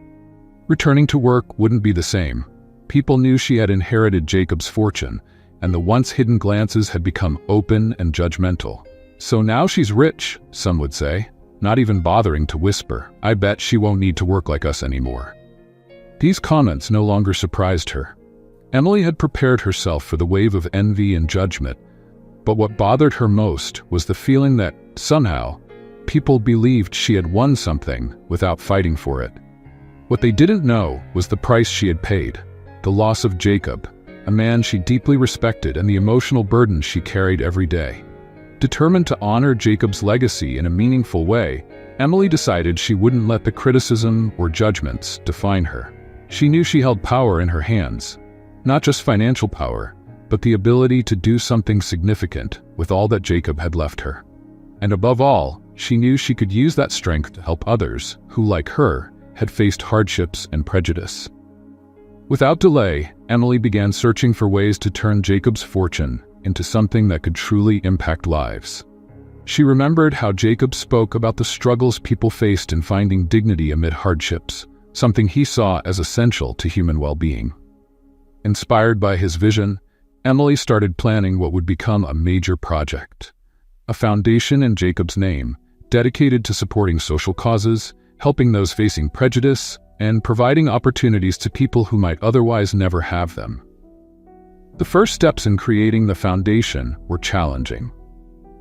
Returning to work wouldn't be the same. People knew she had inherited Jacob's fortune, and the once hidden glances had become open and judgmental. "So now she's rich," some would say, not even bothering to whisper, "I bet she won't need to work like us anymore." These comments no longer surprised her. Emily had prepared herself for the wave of envy and judgment, but what bothered her most was the feeling that, somehow, people believed she had won something without fighting for it. What they didn't know was the price she had paid: the loss of Jacob, a man she deeply respected, and the emotional burden she carried every day. Determined to honor Jacob's legacy in a meaningful way, Emily decided she wouldn't let the criticism or judgments define her. She knew she held power in her hands, not just financial power, but the ability to do something significant with all that Jacob had left her. And above all, she knew she could use that strength to help others who, like her, had faced hardships and prejudice. Without delay, Emily began searching for ways to turn Jacob's fortune into something that could truly impact lives. She remembered how Jacob spoke about the struggles people faced in finding dignity amid hardships, something he saw as essential to human well-being. Inspired by his vision, Emily started planning what would become a major project: a foundation in Jacob's name, dedicated to supporting social causes, helping those facing prejudice, and providing opportunities to people who might otherwise never have them. The first steps in creating the foundation were challenging.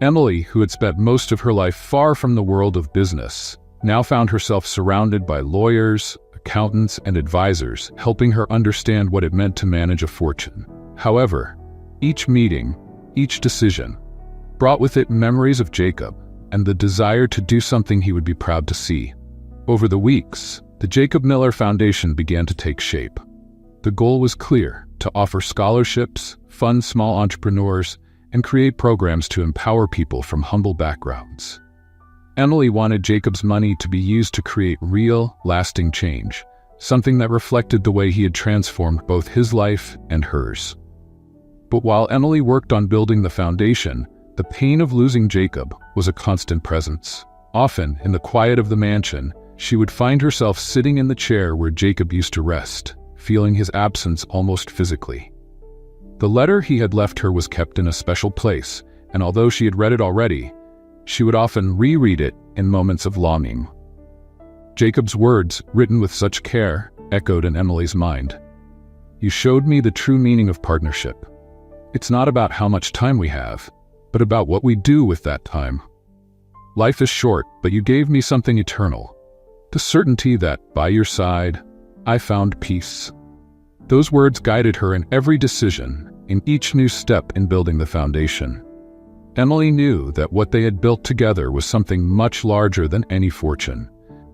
Emily, who had spent most of her life far from the world of business, now found herself surrounded by lawyers, accountants, and advisors, helping her understand what it meant to manage a fortune. However, each meeting, each decision, brought with it memories of Jacob and the desire to do something he would be proud to see. Over the weeks, the Jacob Miller Foundation began to take shape. The goal was clear: to offer scholarships, fund small entrepreneurs, and create programs to empower people from humble backgrounds. Emily wanted Jacob's money to be used to create real, lasting change, something that reflected the way he had transformed both his life and hers. But while Emily worked on building the foundation, the pain of losing Jacob was a constant presence. Often, in the quiet of the mansion, she would find herself sitting in the chair where Jacob used to rest, feeling his absence almost physically. The letter he had left her was kept in a special place, and although she had read it already, she would often reread it in moments of longing. Jacob's words, written with such care, echoed in Emily's mind. "You showed me the true meaning of partnership. It's not about how much time we have, but about what we do with that time. Life is short, but you gave me something eternal. The certainty that, by your side, I found peace." Those words guided her in every decision, in each new step in building the foundation. Emily knew that what they had built together was something much larger than any fortune.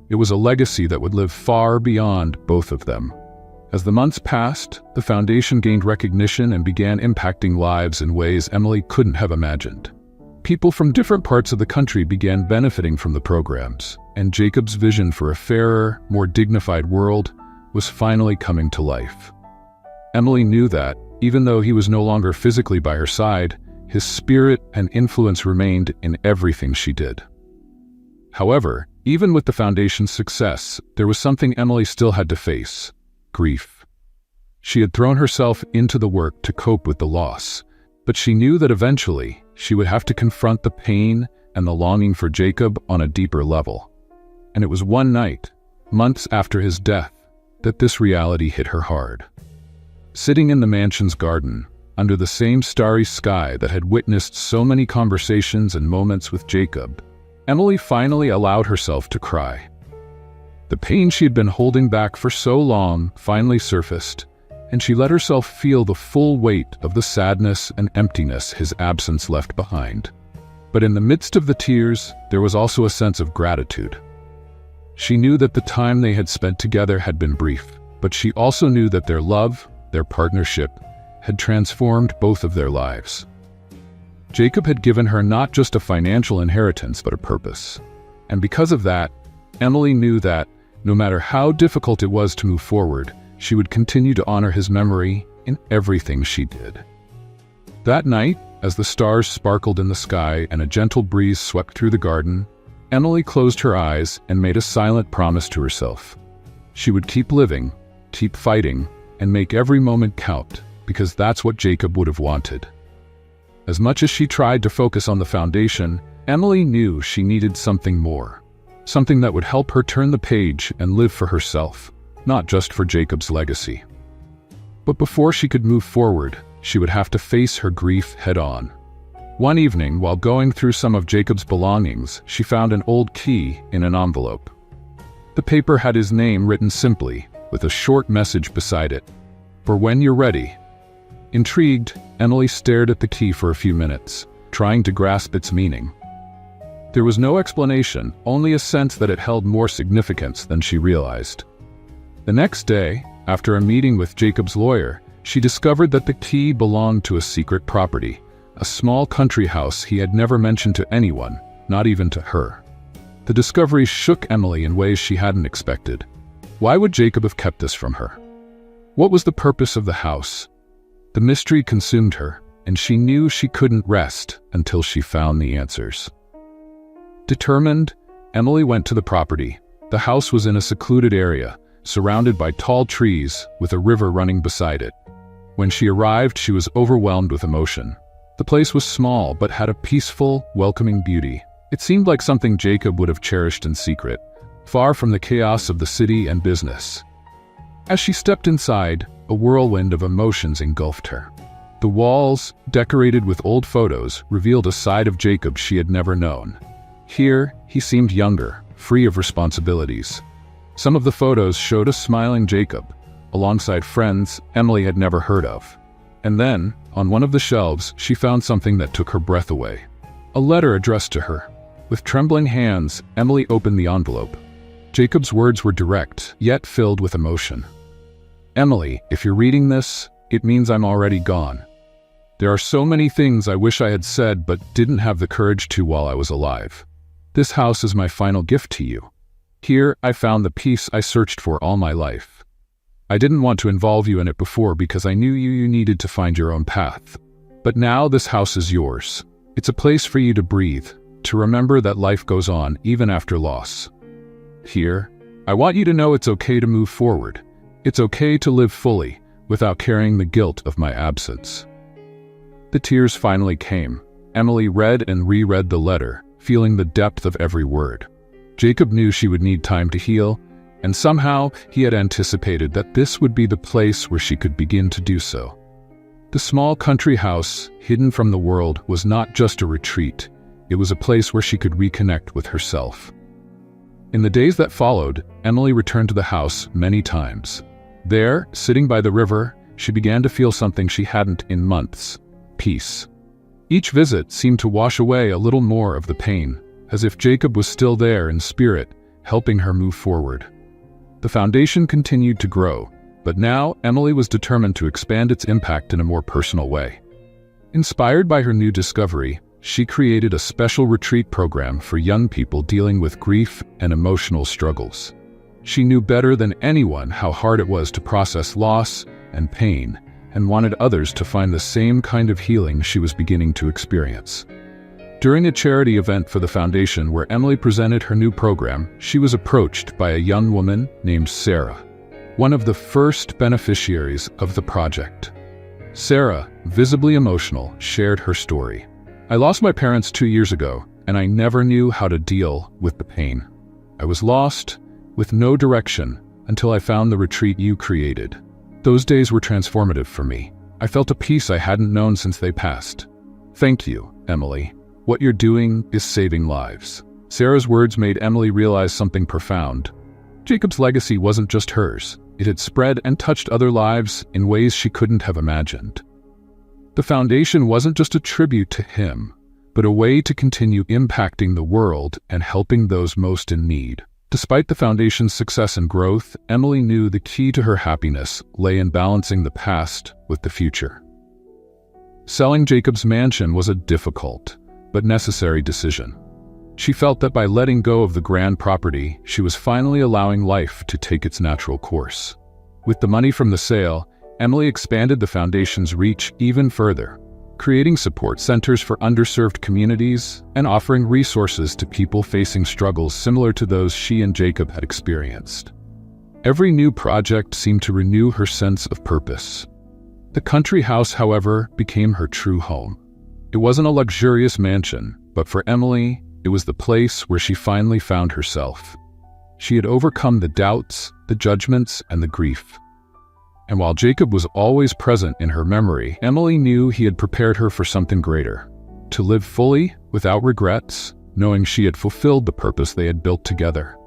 It was a legacy that would live far beyond both of them. As the months passed, the foundation gained recognition and began impacting lives in ways Emily couldn't have imagined. People from different parts of the country began benefiting from the programs, and Jacob's vision for a fairer, more dignified world was finally coming to life. Emily knew that, even though he was no longer physically by her side, his spirit and influence remained in everything she did. However, even with the foundation's success, there was something Emily still had to face: grief. She had thrown herself into the work to cope with the loss, but she knew that eventually she would have to confront the pain and the longing for Jacob on a deeper level. And it was one night, months after his death, that this reality hit her hard. Sitting in the mansion's garden, under the same starry sky that had witnessed so many conversations and moments with Jacob, Emily finally allowed herself to cry. The pain she had been holding back for so long finally surfaced, and she let herself feel the full weight of the sadness and emptiness his absence left behind. But in the midst of the tears, there was also a sense of gratitude. She knew that the time they had spent together had been brief, but she also knew that their love, their partnership, had transformed both of their lives. Jacob had given her not just a financial inheritance, but a purpose. And because of that, Emily knew that, no matter how difficult it was to move forward, she would continue to honor his memory in everything she did. That night, as the stars sparkled in the sky and a gentle breeze swept through the garden, Emily closed her eyes and made a silent promise to herself. She would keep living, keep fighting, and make every moment count, because that's what Jacob would have wanted. As much as she tried to focus on the foundation, Emily knew she needed something more. Something that would help her turn the page and live for herself, not just for Jacob's legacy. But before she could move forward, she would have to face her grief head-on. One evening, while going through some of Jacob's belongings, she found an old key in an envelope. The paper had his name written simply, with a short message beside it. "For when you're ready." Intrigued, Emily stared at the key for a few minutes, trying to grasp its meaning. There was no explanation, only a sense that it held more significance than she realized. The next day, after a meeting with Jacob's lawyer, she discovered that the key belonged to a secret property, a small country house he had never mentioned to anyone, not even to her. The discovery shook Emily in ways she hadn't expected. Why would Jacob have kept this from her? What was the purpose of the house? The mystery consumed her, and she knew she couldn't rest until she found the answers. Determined, Emily went to the property. The house was in a secluded area, surrounded by tall trees, with a river running beside it. When she arrived, she was overwhelmed with emotion. The place was small, but had a peaceful, welcoming beauty. It seemed like something Jacob would have cherished in secret, far from the chaos of the city and business. As she stepped inside, a whirlwind of emotions engulfed her. The walls, decorated with old photos, revealed a side of Jacob she had never known. Here, he seemed younger, free of responsibilities. Some of the photos showed a smiling Jacob, alongside friends Emily had never heard of. And then, on one of the shelves, she found something that took her breath away. A letter addressed to her. With trembling hands, Emily opened the envelope. Jacob's words were direct, yet filled with emotion. "Emily, if you're reading this, it means I'm already gone. There are so many things I wish I had said but didn't have the courage to while I was alive. This house is my final gift to you. Here, I found the peace I searched for all my life. I didn't want to involve you in it before because I knew you needed to find your own path. But now this house is yours. It's a place for you to breathe, to remember that life goes on even after loss. Here, I want you to know it's okay to move forward. It's okay to live fully, without carrying the guilt of my absence." The tears finally came. Emily read and reread the letter, feeling the depth of every word. Jacob knew she would need time to heal, and somehow he had anticipated that this would be the place where she could begin to do so. The small country house, hidden from the world, was not just a retreat. It was a place where she could reconnect with herself. In the days that followed, Emily returned to the house many times. There, sitting by the river, she began to feel something she hadn't in months: peace. Each visit seemed to wash away a little more of the pain, as if Jacob was still there in spirit, helping her move forward. The foundation continued to grow, but now Emily was determined to expand its impact in a more personal way. Inspired by her new discovery, she created a special retreat program for young people dealing with grief and emotional struggles. She knew better than anyone how hard it was to process loss and pain, and wanted others to find the same kind of healing she was beginning to experience. During a charity event for the foundation where Emily presented her new program, she was approached by a young woman named Sarah, one of the first beneficiaries of the project. Sarah, visibly emotional, shared her story. "I lost my parents 2 years ago, and I never knew how to deal with the pain. I was lost, with no direction, until I found the retreat you created. Those days were transformative for me. I felt a peace I hadn't known since they passed. Thank you, Emily. What you're doing is saving lives." Sarah's words made Emily realize something profound. Jacob's legacy wasn't just hers. It had spread and touched other lives in ways she couldn't have imagined. The foundation wasn't just a tribute to him, but a way to continue impacting the world and helping those most in need. Despite the foundation's success and growth, Emily knew the key to her happiness lay in balancing the past with the future. Selling Jacob's mansion was a difficult but necessary decision. She felt that by letting go of the grand property, she was finally allowing life to take its natural course. With the money from the sale, Emily expanded the foundation's reach even further, creating support centers for underserved communities and offering resources to people facing struggles similar to those she and Jacob had experienced. Every new project seemed to renew her sense of purpose. The country house, however, became her true home. It wasn't a luxurious mansion, but for Emily, it was the place where she finally found herself. She had overcome the doubts, the judgments, and the grief. And while Jacob was always present in her memory, Emily knew he had prepared her for something greater, to live fully, without regrets, knowing she had fulfilled the purpose they had built together.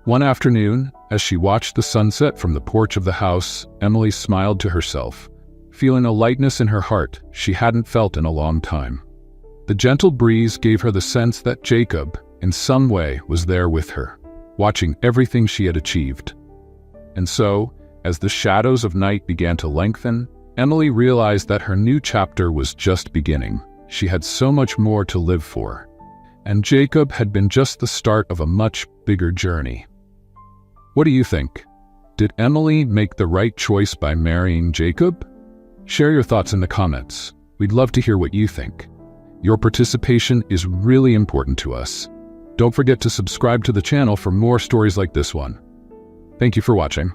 One afternoon, as she watched the sunset from the porch of the house, Emily smiled to herself, feeling a lightness in her heart she hadn't felt in a long time. The gentle breeze gave her the sense that Jacob, in some way, was there with her, watching everything she had achieved. And so, as the shadows of night began to lengthen, Emily realized that her new chapter was just beginning. She had so much more to live for, and Jacob had been just the start of a much bigger journey. What do you think? Did Emily make the right choice by marrying Jacob? Share your thoughts in the comments. We'd love to hear what you think. Your participation is really important to us. Don't forget to subscribe to the channel for more stories like this one. Thank you for watching.